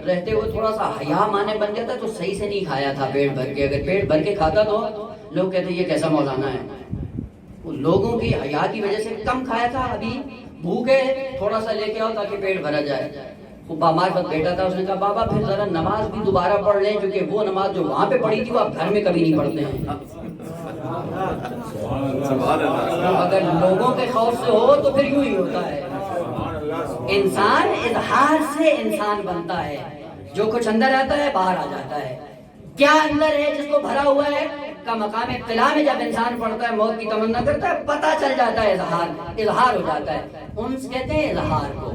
رہتے ہوئے تھوڑا سا حیا مانے بن جاتا تو صحیح سے نہیں کھایا تھا پیٹ بھر کے. اگر پیٹ بھر کے کھاتا تو لوگ کہتے یہ کیسا مولانا ہے. وہ لوگوں کی حیا کی وجہ سے کم کھایا تھا. ابھی بھوکے تھوڑا سا لے کے آؤ تاکہ پیٹ بھرا جائے. وہ ہمارے پاس بیٹا تھا, اس نے کہا بابا پھر ذرا نماز بھی دوبارہ پڑھ لیں, کیونکہ وہ نماز جو وہاں پہ پڑھی تھی وہ آپ گھر میں کبھی نہیں پڑھتے ہیں. اگر لوگوں کے خوف سے ہو تو پھر یوں ہی ہوتا ہے. انسان اظہار سے انسان بنتا ہے. جو کچھ اندر آتا ہے باہر آ جاتا ہے. کیا اندر ہے جس کو بھرا ہوا ہے کا مقام اطلاع میں جب انسان پڑھتا ہے, موت کی تمنا کرتا ہے, پتہ چل جاتا ہے, اظہار ہو جاتا ہے. انس کہتے ہیں اظہار کو.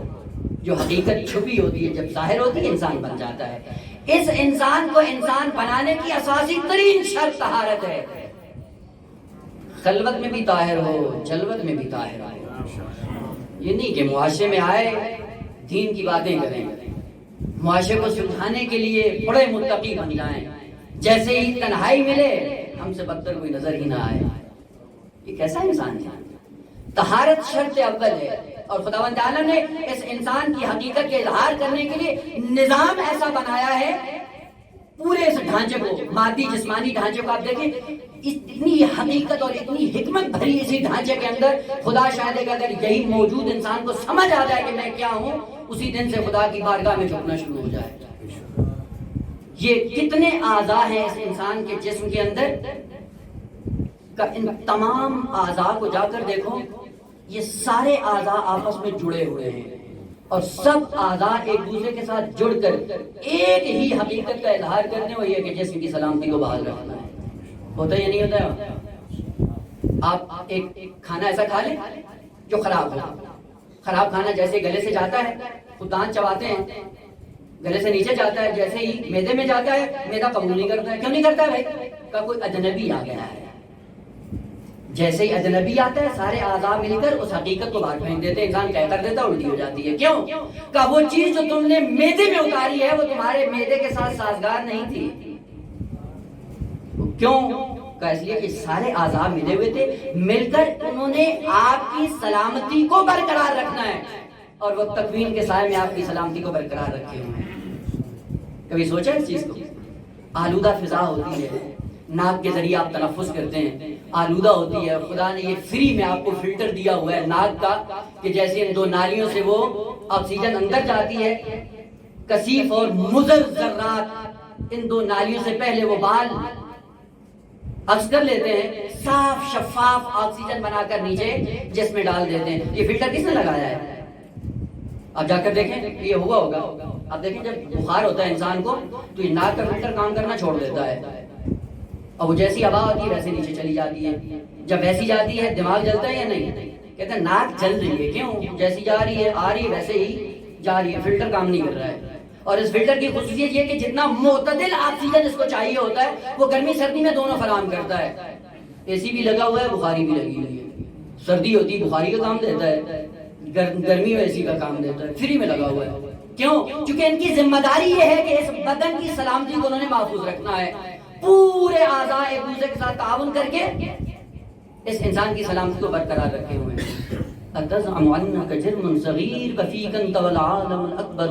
جو حقیقت چھپی ہوتی ہے جب ظاہر ہوتی ہے انسان بن جاتا ہے. اس انسان کو انسان بنانے کی اساسی ترین شرط طہارت ہے. خلوت میں بھی طاہر ہو, جلوت میں بھی طاہر ہو. یہ نہیں کہ معاشرے میں آئے دین کی باتیں کریں, معاشرے کو سلجھانے کے لیے بڑے متقی بن جائیں, جیسے ہی تنہائی ملے ہم سے بدتر کوئی نظر ہی نہ آئے. یہ کیسا انسان ہے؟ طہارت شرط اول ہے. اور خداوند عالم نے اس انسان کی حقیقت کے اظہار کرنے کے لیے نظام ایسا بنایا ہے, پورے اس ڈھانچے کو, مادی جسمانی ڈھانچے کو آپ دیکھیں, اتنی حقیقت اور اتنی حکمت بھری اسی ڈھانچے کے اندر. خدا شاید اگر یہی موجود انسان کو سمجھ آ جائے کہ میں کیا ہوں, اسی دن سے خدا کی بارگاہ میں جھکنا شروع ہو جائے. یہ کتنے اعضاء ہیں اس انسان کے جسم کے اندر, ان تمام اعضاء کو جا کر دیکھو, یہ سارے اعضاء آپس میں جڑے ہوئے ہیں, اور سب اعضاء ایک دوسرے کے ساتھ جڑ کر ایک ہی حقیقت کا اظہار کرتے ہیں, وہ یہ کہ جسم کی سلامتی کو بحال رکھنا ہے. ہوتا ہے یا نہیں ہوتا ہے؟ آپ ایک کھانا ایسا کھا لیں جو خراب ہو. خراب کھانا جیسے گلے سے جاتا ہے, خود دانت چباتے ہیں, گلے سے نیچے جاتا ہے, جیسے ہی میدے میں جاتا ہے میدا قبول نہیں کرتا ہے. کیوں نہیں کرتا ہے بھائی؟ کہ کوئی اجنبی آ گیا ہے. جیسے ہی اجنبی آتا ہے سارے اعضاء مل کر اس حقیقت کو باہر پھینک دیتے ہیں. انسان کہہ کر دیتا, الٹی ہو جاتی ہے. کیوں؟ کہ وہ چیز جو تم نے میدے میں اتاری ہے وہ تمہارے میدے کے ساتھ سازگار نہیں تھی. کیوں؟ کہ اس لیے کہ سارے اعضاء ملے ہوئے تھے, مل کر انہوں نے آپ کی سلامتی کو برقرار رکھنا ہے, اور وہ تکوین کے سائے میں آپ کی سلامتی کو برقرار رکھے ہوئے ہیں. کبھی سوچا اس چیز کو؟ آلودہ فضا ہوتی ہے, ناک کے ذریعے آپ تنفس کرتے ہیں, آلودہ ہوتی ہے. خدا نے یہ فری میں آپ کو فلٹر دیا ہوا ہے ناک کا, کہ جیسے ان دو نالیوں سے وہ آکسیجن اندر جاتی ہے, کثیف اور مضر ذرات ان دو نالیوں سے پہلے وہ بال عکس کر لیتے ہیں, صاف شفاف آکسیجن بنا کر نیچے جسم میں ڈال دیتے ہیں. یہ فلٹر کس نے لگایا ہے؟ آپ جا کر دیکھیں, یہ ہوا ہوگا. آپ دیکھیں جب بخار ہوتا ہے انسان کو تو یہ ناک کا فلٹر کام کرنا چھوڑ دیتا ہے, اور وہ جیسی ہوا آتی ہے ویسے نیچے چلی جاتی ہے. جب ویسی جاتی ہے دماغ جلتا ہے یا نہیں؟ کہتے ہیں ناک جل رہی ہے. کیوں؟ جیسی جا رہی ہے آ رہی ہے ویسے ہی جا رہی ہے, فلٹر کام نہیں کر رہا ہے. اور اس فلٹر کی خصوصیت یہ کہ جتنا معتدل آکسیجن اس کو چاہیے ہوتا ہے وہ گرمی سردی میں دونوں فراہم کرتا ہے. اے سی بھی لگا ہوا ہے, بخاری بھی لگی ہوئی ہے. سردی ہوتی ہے بخاری کا کام دیتا ہے, گرمی میں اے سی کا کام دیتا ہے, فری میں لگا ہوا ہے. کیوں؟ کیونکہ ان کی ذمہ داری یہ ہے کہ اس بدن کی سلامتی کو انہوں نے محفوظ رکھنا ہے. پورے اعضاء ایک دوسرے کے ساتھ تعاون کر کے اس انسان کی سلامتی کو برقرار رکھے ہوئے ہیں. اتزعم انک جرم صغیر وفیک انت والعالم الاکبر,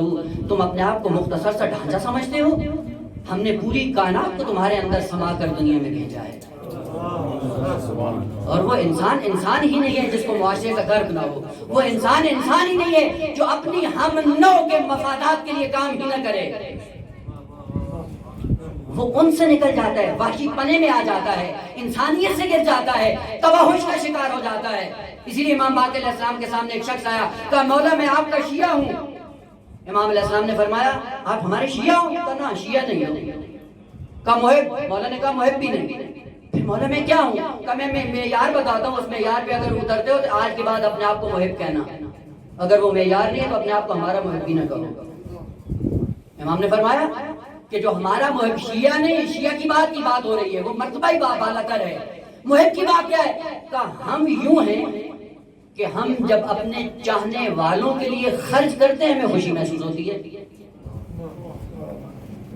تم اپنے آپ کو مختصر سا ڈھانچہ سمجھتے ہو, ہم نے پوری کائنات کو تمہارے اندر سما کر دنیا میں بھیجا ہے. اور وہ انسان ہی نہیں ہے جس کو معاشرے کا غرب نہ ہو. وہ انسان ہی نہیں ہے جو اپنی ہم نو کے مفادات کے لیے کام ہی نہ کرے. وہ ان سے نکل جاتا ہے, وحشی پنے میں آ جاتا ہے, انسانیت سے گر جاتا ہے, توحش کا شکار ہو جاتا ہے. اسی لیے امام باقر علیہ السلام کے سامنے ایک شخص آیا, کہا مولا میں آپ کا شیعہ ہوں. امام علیہ السلام نے فرمایا آپ ہمارے شیعہ ہوں؟ کہا نہ شیعہ نہیں ہوں. کہا محب؟ مولا نے کہا محب بھی نہیں. پھر مولا میں کیا ہوں؟ کہا میں معیار بتاتا ہوں, اس معیار پہ اگر اترتے ہو تو آج کے بعد اپنے آپ کو محب کہنا, اگر وہ معیار نہیں ہے تو اپنے آپ کو ہمارا محب بھی نہ کہو. امام نے فرمایا کہ جو ہمارا محب شیعہ نہیں, شیعہ کی بات ہو رہی ہے, وہ مرتبہ ہی بالا کر ہے. محب کی بات کیا ہے؟ کہ ہم یوں ہیں کہ ہم جب اپنے چاہنے والوں کے لیے خرچ کرتے ہیں ہمیں خوشی محسوس ہوتی ہے,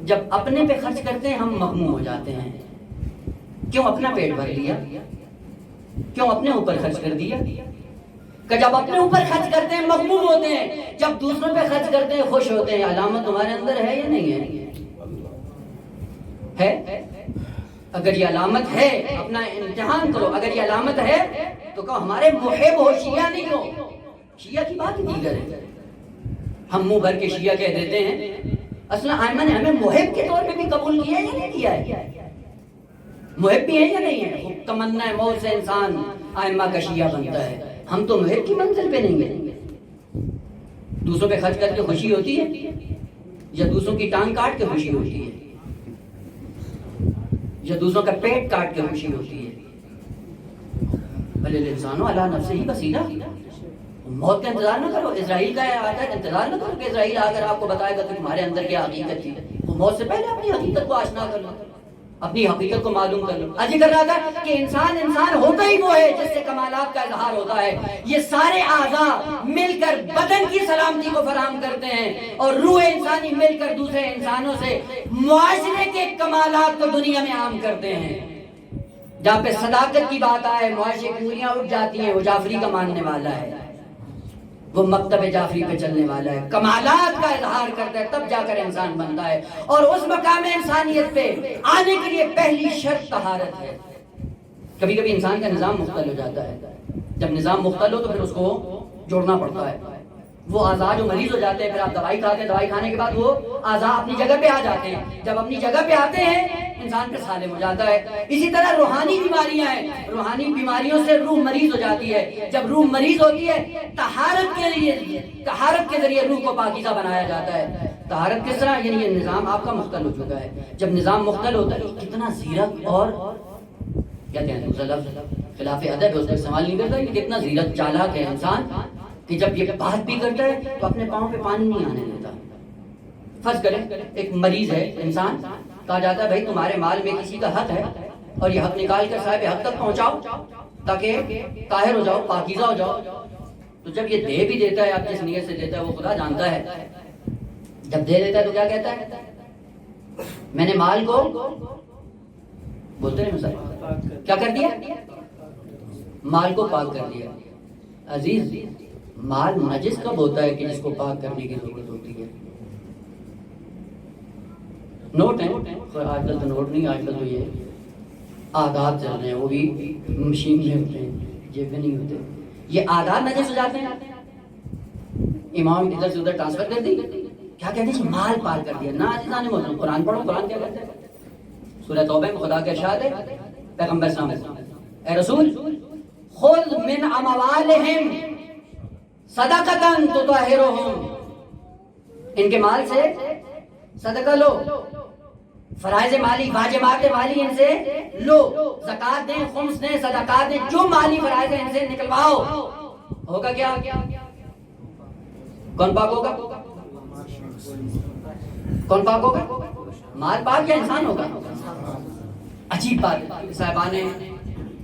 جب اپنے پہ خرچ کرتے ہیں ہم مغموم ہو جاتے ہیں. کیوں؟ اپنا پیٹ بھر لیا, کیوں اپنے اوپر خرچ کر دیا. کہ جب اپنے اوپر خرچ کرتے ہیں مغموم ہوتے ہیں، جب دوسروں پہ خرچ کرتے ہیں خوش ہوتے ہیں. علامت تمہارے اندر ہے یا نہیں ہے؟ اگر یہ علامت ہے اپنا امتحان کرو. اگر یہ علامت ہے تو کہو ہمارے محب ہو، شیعہ نہیں ہو. شیعہ کی بات دیگر ہے. ہم منہ بھر کے شیعہ کہہ دیتے ہیں، اصلا ائمہ نے ہمیں محب کے طور پہ بھی قبول کیا ہے یا نہیں کیا ہے؟ محب بھی ہے یا نہیں ہے؟ تمنا موت سے انسان ائمہ کا شیعہ بنتا ہے. ہم تو محب کی منزل پہ نہیں ہیں. دوسروں پہ خرچ کر کے خوشی ہوتی ہے یا دوسروں کی ٹانگ کاٹ کے خوشی ہوتی ہے یا دوسروں کا پیٹ کاٹ کے خوشی ہوتی ہے؟ بھلے الانسانو علی نفسہ ہی بصیرہ. موت کا انتظار نہ کرو. اسرائیل کا آتا ہے انتظار نہ کرو کہ اسرائیل آ کر آپ کو بتائے گا کہ تمہارے اندر کیا حقیقت تھی. وہ موت سے پہلے اپنی حقیقت کو آشنا کر لو، اپنی حقیقت کو معلوم کر لو. عجیب کر رہا تھا کہ انسان ہوتا ہی وہ ہے جس سے کمالات کا اظہار ہوتا ہے. یہ سارے اعضاء مل کر بدن کی سلامتی کو فراہم کرتے ہیں اور روح انسانی مل کر دوسرے انسانوں سے معاشرے کے کمالات کو دنیا میں عام کرتے ہیں. جہاں پہ صداقت کی بات آئے معاشرے کی انگلیاں اٹھ جاتی ہیں. وہ جعفری کا ماننے والا ہے، وہ مکتب جعفری پہ چلنے والا ہے، کمالات کا اظہار کرتا ہے، تب جا کر انسان بنتا ہے. اور اس مقام انسانیت پہ آنے کے لیے پہلی شرط طہارت ہے. کبھی کبھی انسان کا نظام مختل ہو جاتا ہے. جب نظام مختل ہو تو پھر اس کو جوڑنا پڑتا ہے. وہ اعضاء جو مریض ہو جاتے ہیں، پھر آپ دوائی کھاتے ہیں، دوائی کھانے کے بعد وہ اعضاء اپنی جگہ پہ آ جاتے ہیں. جب اپنی جگہ پہ آتے ہیں انسان پہ سالم ہو جاتا ہے. اسی طرح روحانی بیماریاں ہیں، روحانی بیماریوں سے روح مریض ہو جاتی ہے. جب روح مریض ہوتی ہے طہارت کے ذریعے روح کو پاکیزہ بنایا جاتا ہے. طہارت کس طرح؟ یعنی یہ نظام آپ کا مختل ہو چکا ہے. جب نظام مختل ہوتا ہے کتنا زیرک اور کہتے ہیں دوسرا لفظ خلاف ادب ہے اس کو استعمال نہیں کرتا کہ کتنا زیرک چالاک ہے انسان کہ جب یہ بات بھی کرتا ہے تو اپنے پاؤں پہ پانی نہیں آنے دیتا. فرض کریں ایک مریض ہے انسان، کہا جاتا ہے بھائی تمہارے مال میں کسی کا حق ہے اور یہ حق نکال کر صاحب حق تک پہنچاؤ تاکہ طاہر ہو جاؤ، پاکیزہ ہو جاؤ. تو جب یہ دے بھی دیتا ہے، آپ جس نیت سے دیتا ہے وہ خدا جانتا ہے. جب دے دیتا ہے تو کیا کہتا ہے؟ میں نے مال کو بولتے ہیں مثلا کیا کر دیا؟ مال کو پاک کر دیا. عزیز مال نجس کب ہوتا ہے کہ جس کو پاک کرنے کی ضرورت ہوتی ہے؟ نوٹ ہیں، آج کل تو نوٹ نہیں، آج کل تو یہ آدات چل رہے ہیں، وہ بھی مشین میں ہوتے ہیں، جیب میں نہیں ہوتے. یہ آدات نجس ہو جاتے ہیں. امام ادھر سے ادھر ٹرانسفر کر دی، کیا کہتے ہیں؟ مال پاک کر دیا. نہ عزیزان محترم قرآن پڑھو. قرآن کیا کہتا ہے؟ سورہ توبہ میں خدا کا ارشاد ہے پیغمبر صلی اللہ علیہ وسلم، اے رسول خذ من اموالہم صدقۃ تطہرہم، ان کے مال سے صدقہ لو، فرائض مالی واجبات مالی ان سے لو، زکات دیں، خمس دیں، صدقات دیں، جو مالی فرائض ہیں ان سے نکلواؤ. ہوگا کیا؟ کون پاک ہوگا؟ کون پاک ہوگا؟ مال پاک یا انسان ہوگا؟ عجیب بات ہے. صاحبان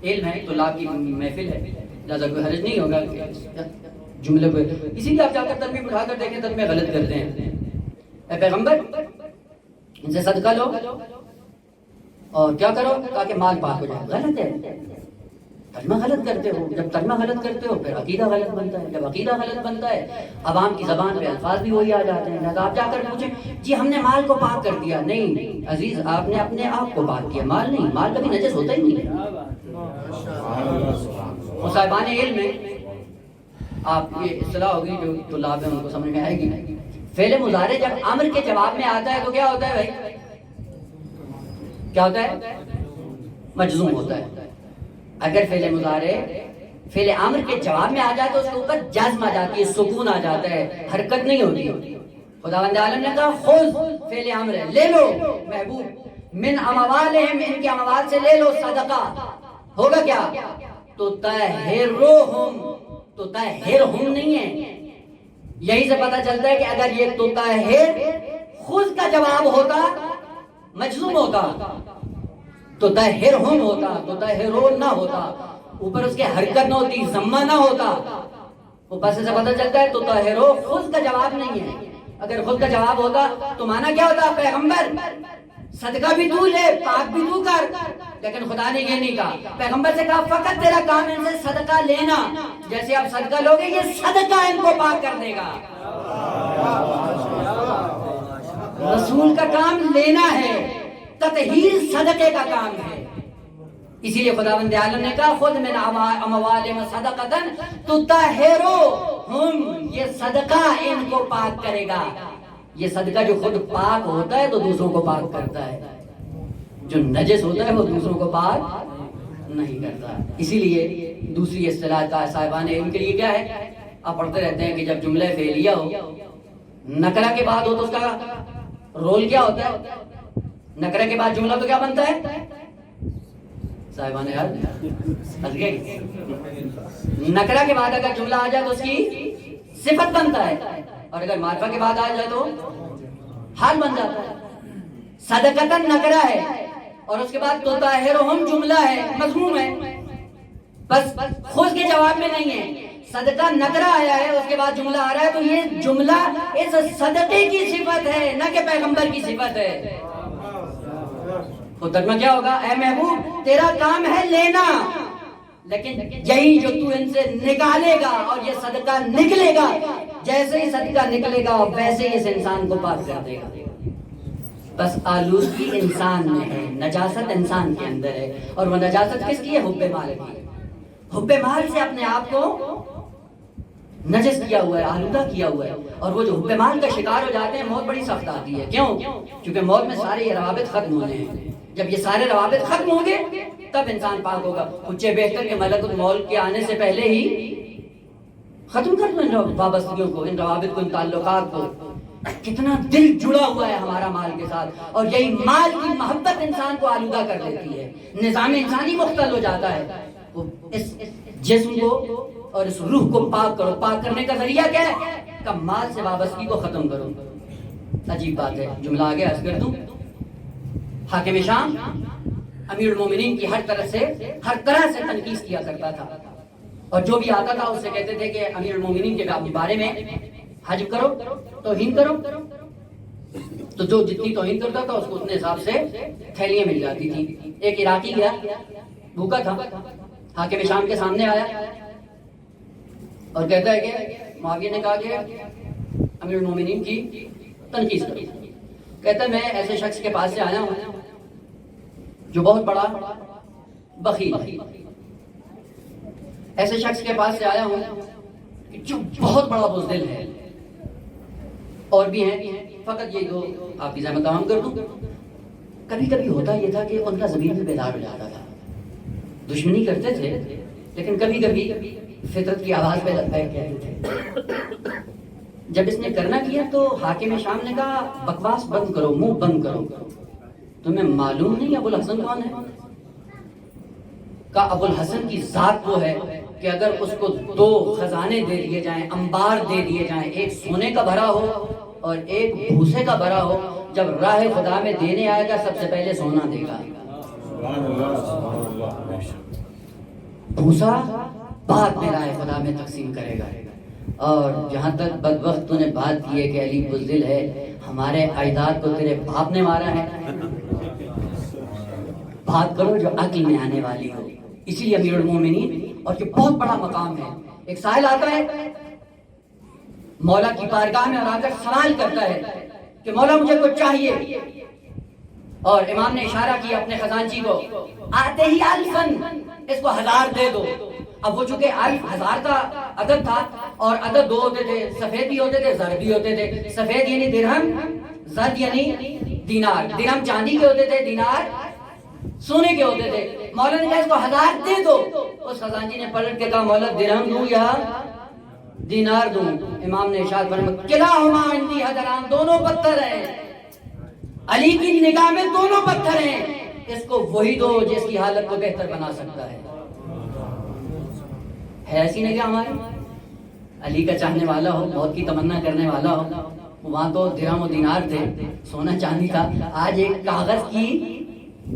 علم ہے، طلاب کی محفل ہے، لہٰذا کوئی حرج نہیں ہوگا جملے کو. اسی لیے آپ جا کر ترمیم اٹھا کر دیکھیں ترمیم غلط کرتے ہیں. اے پیغمبر ان سے صدقہ لو اور کیا کرو تاکہ مال پاک ہو جائے. غلط ہے، ترجمہ غلط کرتے ہو. جب ترجمہ غلط کرتے ہو پھر عقیدہ غلط بنتا ہے. جب عقیدہ غلط بنتا ہے عوام کی زبان پہ الفاظ بھی وہی آ جاتے ہیں. لہٰذا آپ جا کر پوچھیں جی ہم نے مال کو پاک کر دیا. نہیں عزیز، آپ نے اپنے آپ کو پاک کیا، مال نہیں. مال کبھی نجس ہوتا ہی نہیں ہے. اور صاحبان علم میں آپ یہ اصطلاح ہوگی جو طلاب ہیں ان کو سمجھ میں آئے گی. فعل مضارع جب امر کے جواب میں آتا ہے تو کیا ہوتا ہے بھائی؟ کیا ہوتا ہے؟ مجزوم ہوتا ہے. اگر فعل مضارع فعل امر کے جواب میں آ جائے تو اس کے اوپر جزم آ جاتی ہے، سکون آ جاتا ہے، حرکت نہیں ہوتی. خداوند عالم نے کہا خذ فعل امر ہے، لے لو محبوب، من اموالہم ان کے اموال سے لے لو صدقہ. ہوگا کیا؟ تو طہرہم، تو طہرہم نہیں ہے. یہی سے پتہ چلتا ہے کہ اگر یہ تو طہر خود کا جواب ہوتا مجزوم ہوتا تو طہرہم ہوتا، تو طہرون نہ ہوتا، اوپر اس کے حرکت نہ ہوتی، ضمہ نہ ہوتا. اوپر سے پتہ چلتا ہے تو طہرو خود کا جواب نہیں ہے. اگر خود کا جواب ہوتا تو معنی کیا ہوتا؟ پیغمبر صدقہ بھی تو لے، پاک بھی تو کر. لیکن خدا نے یہ نہیں کہا. پیغمبر سے کہا فقط تیرا کام ان سے صدقہ لینا, جیسے آپ صدقہ لوگے یہ صدقہ ان کو پاک کر دے گا. رسول کا کام لینا ہے, تطہیر صدقے کا کام ہے. اسی لیے خداوند عالم نے کہا خود من اموالہم صدقۃ تطہرہم, یہ صدقہ ان کو پاک کرے گا. یہ صدقہ جو خود پاک ہوتا ہے تو دوسروں کو پاک کرتا ہے, جو نجس ہوتا ہے وہ دوسروں کو پاک نہیں کرتا. اسی لیے دوسری اصطلاح کا صاحبان علم کے لیے کیا ہے, آپ پڑھتے رہتے ہیں کہ جب جملہ فعلیہ ہو, نکرہ کے بعد ہو تو اس کا رول کیا ہوتا ہے. نکرہ کے بعد جملہ تو کیا بنتا ہے صاحبان یاد, نکرہ کے بعد اگر جملہ آ جائے تو اس کی صفت بنتا ہے, اور اگر معرفہ کے بعد آ جائے تو حال بن جاتا ہے. صدقتاً نکرہ ہے اور اس کے بعد تطہرہم جملہ ہے, مضموم ہے, بس خود کے جواب میں نہیں ہے. صدقہ نکرہ آیا ہے, اس کے بعد جملہ آ رہا ہے, تو یہ جملہ اس صدقے کی صفت ہے نہ کہ پیغمبر کی صفت ہے. تو ترجمہ کیا ہوگا, اے محبوب تیرا کام ہے لینا, لیکن یہی جو تو ان سے نکالے گا اور یہ صدقہ نکلے گا, جیسے ہی صدقہ نکلے گا ویسے ہی اس انسان کو پاک کر دے گا. بس آلودگی انسان میں ہے, نجاست انسان کے اندر ہے, اور وہ نجاست کس کی ہے, حب مال کی. حب مال سے اپنے آپ کو نجس کیا ہوا ہے, آلودہ کیا ہوا ہے, اور وہ جو حب مال کا شکار ہو جاتے ہیں موت بڑی سخت آتی ہے. کیوں؟ کیونکہ موت میں سارے یہ روابط ختم ہونے ہیں. جب یہ سارے روابط ختم ہوں گے تب انسان پاک ہوگا. کچھ بہتر کہ ملک الموت کے آنے سے پہلے ہی ختم کر دو ان وابستگیوں کو, ان روابط کو, ان تعلقات کو. کتنا دل جڑا ہوا ہے ہمارا مال کے ساتھ, اور یہی مال کی محبت انسان کو آلودہ کر دیتی ہے. نظام انسانی مختل ہو جاتا ہے. اس جسم کو اور اس روح کو پاک کرو. پاک کرنے کا ذریعہ کیا ہے, کہ مال سے وابستگی کو ختم کرو. عجیب بات ہے, جملہ آگے عرض کر دوں. حاکم شام امیر المومنین کی ہر طرح سے تنقید کیا کرتا تھا, اور جو بھی آتا تھا اس سے کہتے تھے کہ امیر المومنین کے بارے میں حجب کرو, توہین کرو. تو جو جتنی توہین کرتا تھا اس کو اتنے حساب سے تھیلیاں مل جاتی تھی. ایک عراقی گیا, بھوکا تھا, حاکم شام کے سامنے آیا اور کہتا ہے کہ معاویہ نے کہا کہ امیر المومنین کی تنقید کرو. کہتا ہے میں ایسے شخص کے پاس سے آیا ہوں جو بہت بڑا بخیل ہے, ایسے شخص کے پاس سے آیا ہوں جو بہت بڑا بزدل ہے, اور بھی ہیں, فقط یہ دو آپ کی زحمت تمام کر دوں. کبھی کبھی ہوتا یہ تھا کہ ان کا ضمیر بھی بیدار ہو جاتا تھا. دشمنی کرتے تھے لیکن کبھی کبھی فطرت کی آواز پہ لبیک کہتے تھے. جب اس نے کرنا کیا تو حاکم شام نے کہا بکواس بند کرو, منہ بند کرو, تمہیں معلوم نہیں ابو الحسن کون ہے؟ کہا ابو الحسن کی ذات وہ ہے کہ اگر اس کو 2 خزانے دے دیے جائیں, انبار دے دیے جائیں, ایک سونے کا بھرا ہو اور ایک بھوسے کا بھرا ہو, جب راہ خدا میں دینے آئے گا سب سے پہلے سونا دے گا. بھوسا بعد میں راہ خدا میں تقسیم کرے گا. اور جہاں تک بدبخت تو نے بات کی ہے کہ علی بزدل ہے, ہمارے اجداد کو تیرے باپ نے مارا ہے. بات کرو جو عقل میں آنے والی ہو. اسی لیے امیر المومنین, اور یہ بہت بڑا مقام ہے. ایک سائل آتا ہے مولا کی بارگاہ میں اور آ کر سوال کرتا ہے کہ مولا مجھے کچھ چاہیے, اور امام نے اشارہ کیا اپنے خزانچی کو, آتے ہی الفن, اس کو 1000 دے دو. اب وہ چونکہ 1000 کا عدد تھا, اور عدد 2 ہوتے تھے, سفید بھی ہوتے تھے, زرد بھی ہوتے تھے. سفید یعنی درہم, زرد یعنی دینار. درہم چاندی کے ہوتے تھے, دینار سونے کے ہوتے تھے. مولا نے کہا اس کو 1000 دے دو. اس خزانچی نے پلٹ کے کہا مولا درہم دوں یا دینار دوں؟ امام نے ارشاد فرمایا کلاہما عندی حجران, دونوں پتھر ہیں, علی کی نگاہ میں دونوں پتھر ہیں, اس کو وہی دو جس کی حالت کو بہتر بنا سکتا ہے. ایسی نگاہ ہماری, علی کا چاہنے والا ہو, موت کی تمنا کرنے والا ہو. وہاں تو درہم و دینار تھے, سونا چاندی تھا. آج ایک کاغذ کی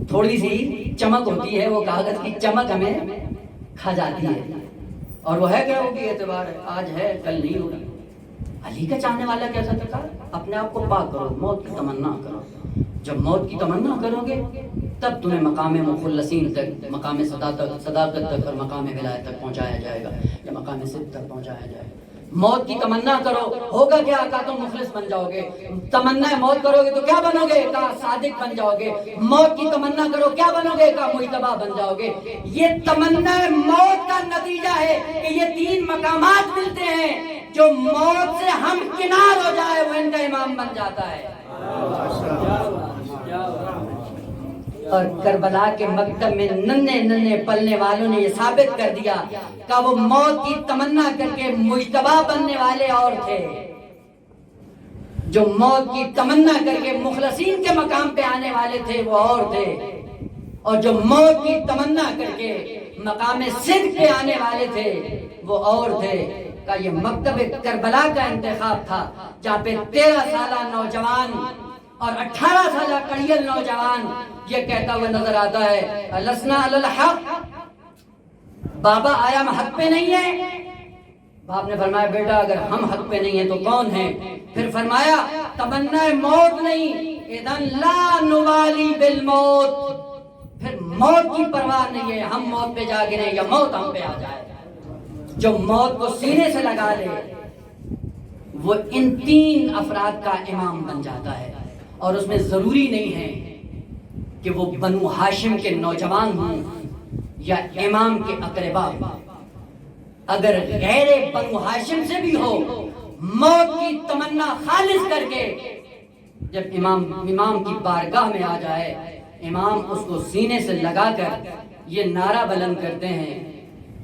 تھوڑی سی چمک ہوتی ہے, وہ کاغذ کی چمک ہمیں کھا جاتی ہے, اور وہ ہے کیا ہوگی اعتبار, آج ہے کل نہیں ہوگی. علی کا چاہنے والا کیسا تھا؟ اپنے آپ کو پاک کرو, موت کی تمنا کرو. جب موت کی تمنا کرو گے تب تمہیں مقام مخلصین تک، مقام صداقت تک اور مقام ولایت تک پہنچایا جائے گا، یا مقام صدق تک پہنچایا جائے گا۔ موت کی تمنا کرو، ہوگا کیا؟ کہا تم مخلص بن جاؤ گے۔ تمنا موت کرو گے تو کیا بنو گے؟ کہا صادق بن جاؤ گے۔ موت کی تمنا کرو، کیا بنو گے؟ کہا مجتبی بن جاؤ گے۔ یہ تمنا موت کا نتیجہ ہے کہ یہ تین مقامات ملتے ہیں، جو موت سے ہم کنار ہو جائے وہ ان کا امام بن جاتا ہے۔ اور کربلا کے مکتب میں ننھے ننھے پلنے والوں نے یہ ثابت کر دیا کہ وہ موت کی تمنا کر کے مجتبی بننے والے اور تھے، جو موت کی تمنا کر کے مخلصین کے مقام پہ آنے والے تھے وہ اور تھے، اور جو موت کی تمنا کر کے مقام صدق پہ آنے والے تھے وہ اور تھے۔ کہ یہ مکتب کربلا کا انتخاب تھا، جہاں پہ 13 سالہ نوجوان اور 18 سالہ کڑیل نوجوان یہ کہتا ہوا نظر آتا ہے، لسنا علی الحق، بابا آیا ہم حق پہ نہیں ہے؟ باپ نے فرمایا بیٹا اگر ہم حق پہ نہیں ہیں تو کون ہیں؟ پھر فرمایا تمنا موت نہیں، اذن لا نوالی بالموت، پھر موت کی پرواہ نہیں ہے، ہم موت پہ جا گریں یا موت ہم پہ آ جائے۔ جو موت کو سینے سے لگا لے وہ ان تین افراد کا امام بن جاتا ہے، اور اس میں ضروری نہیں ہے کہ وہ بنو ہاشم کے نوجوان ہوں یا امام کے اقربا، اگر غیر بنو ہاشم سے بھی ہو، موت کی تمنا خالص کر کے جب امام کی بارگاہ میں آ جائے، امام اس کو سینے سے لگا کر یہ نعرہ بلند کرتے ہیں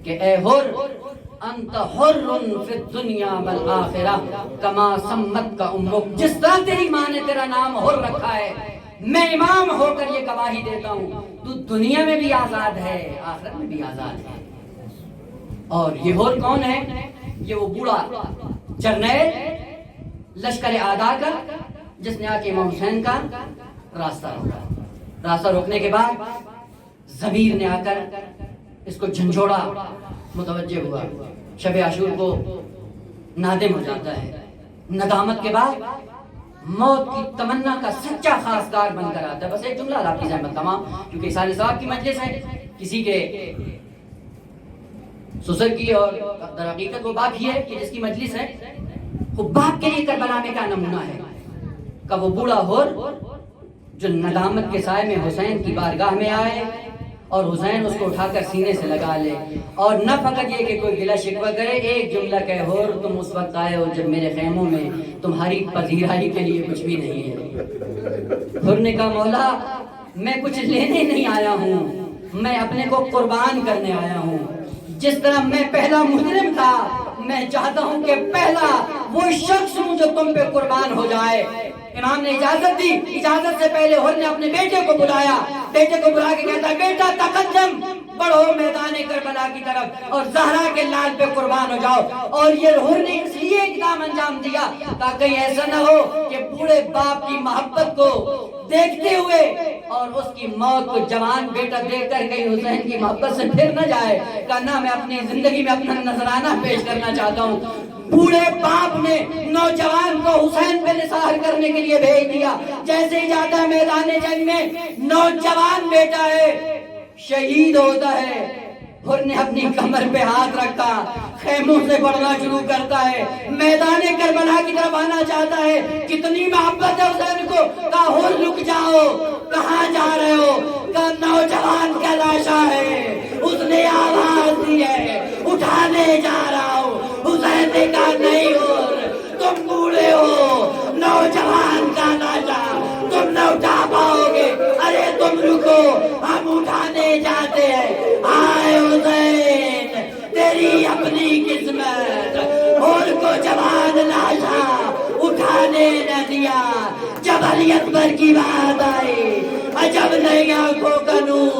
کہ اے حر انت حر فی الدنیا والآخرہ کما سمت کا امک، جس طرح تیری ماں نے تیرا نام حر رکھا ہے، میں امام ہو کر یہ گواہی دیتا ہوں تو دنیا میں بھی آزاد ہے، آخرت میں بھی آزاد ہے۔ اور یہ حر کون ہے؟ یہ وہ بوڑھا جرنیل لشکر اعداء کا جس نے آ کے امام حسین کا راستہ روکا۔ راستہ روکنے کے بعد ضمیر نے آ کر اس کو جھنجھوڑا، متوجہ ہوا، شب عاشور کو نادم ہو جاتا ہے، ندامت کے بعد موت کی تمنا کا سچا خاصگار بن کر آتا ہے۔ بس ایک جملہ حافظ احمد تمام، کیونکہ سارے صاحب کی مجلس ہے، کسی کے سسر کی، اور در حقیقت وہ باپ ہی ہے کہ جس کی مجلس ہے، وہ باپ کے لیے کربلا میں کا نمونہ ہے کہ وہ بوڑھا حر جو ندامت کے سائے میں حسین کی بارگاہ میں آئے اور حسین اس کو اٹھا کر سینے سے لگا لے، اور نہ فقط یہ کہ کوئی گلہ شکوہ کرے، ایک جملہ کہ حر تم اس وقت آئے ہو جب میرے خیموں میں تمہاری پذیرائی کے لیے کچھ بھی نہیں ہے۔ حر نے کہا مولا میں کچھ لینے نہیں آیا ہوں، میں اپنے کو قربان کرنے آیا ہوں، جس طرح میں پہلا مجرم تھا میں چاہتا ہوں کہ پہلا وہ شخص ہوں جو تم پہ قربان ہو جائے۔ امام نے اجازت دی، اجازت سے پہلے حر نے اپنے بیٹے کو بلایا، بیٹے کو بلا کے کہتا بیٹا تقدم، بڑھو میدان کربلا کی طرف اور زہرا کے لال پہ قربان ہو جاؤ۔ اور یہ حر نے اس لیے اقدام انجام دیا تاکہ ایسا نہ ہو کہ بوڑھے باپ کی محبت کو دیکھتے ہوئے اور اس کی موت کو جوان بیٹا دیکھ کر کہیں حسین کی محبت سے پھر نہ جائے، کہنا میں اپنی زندگی میں اپنا نذرانہ پیش کرنا چاہتا ہوں۔ بوڑھے باپ نے نوجوان کو حسین پہ نثار کرنے کے لیے بھیج دیا، جیسے ہی جاتا ہے میدان جنگ میں نوجوان بیٹا ہے شہید ہوتا ہے، حر نے اپنی کمر پہ ہاتھ رکھا، خیموں سے بڑھنا شروع کرتا ہے، میدان کربلا کی طرف آنا چاہتا ہے، کتنی محبت ہے حسین کو، کہا حر رک جاؤ، کہاں جا رہے ہو؟ کہا نوجوان کا لاشا ہے، اس نے آواز دی ہے اٹھانے جا رہا ہوں۔ حسین نے کہا نہیں حر تم بوڑھے ہو، نوجوان کا لاشا تم نہ اٹھا پاؤ گے، ارے تم رکو ہم اٹھانے جاتے ہیں۔ آئے حسین تیری اپنی قسمت، حر کو جوان لاشا اٹھانے نہ دیا۔ جب علی اکبر کی بات آئی، عجب نئی آنکھوں کا نور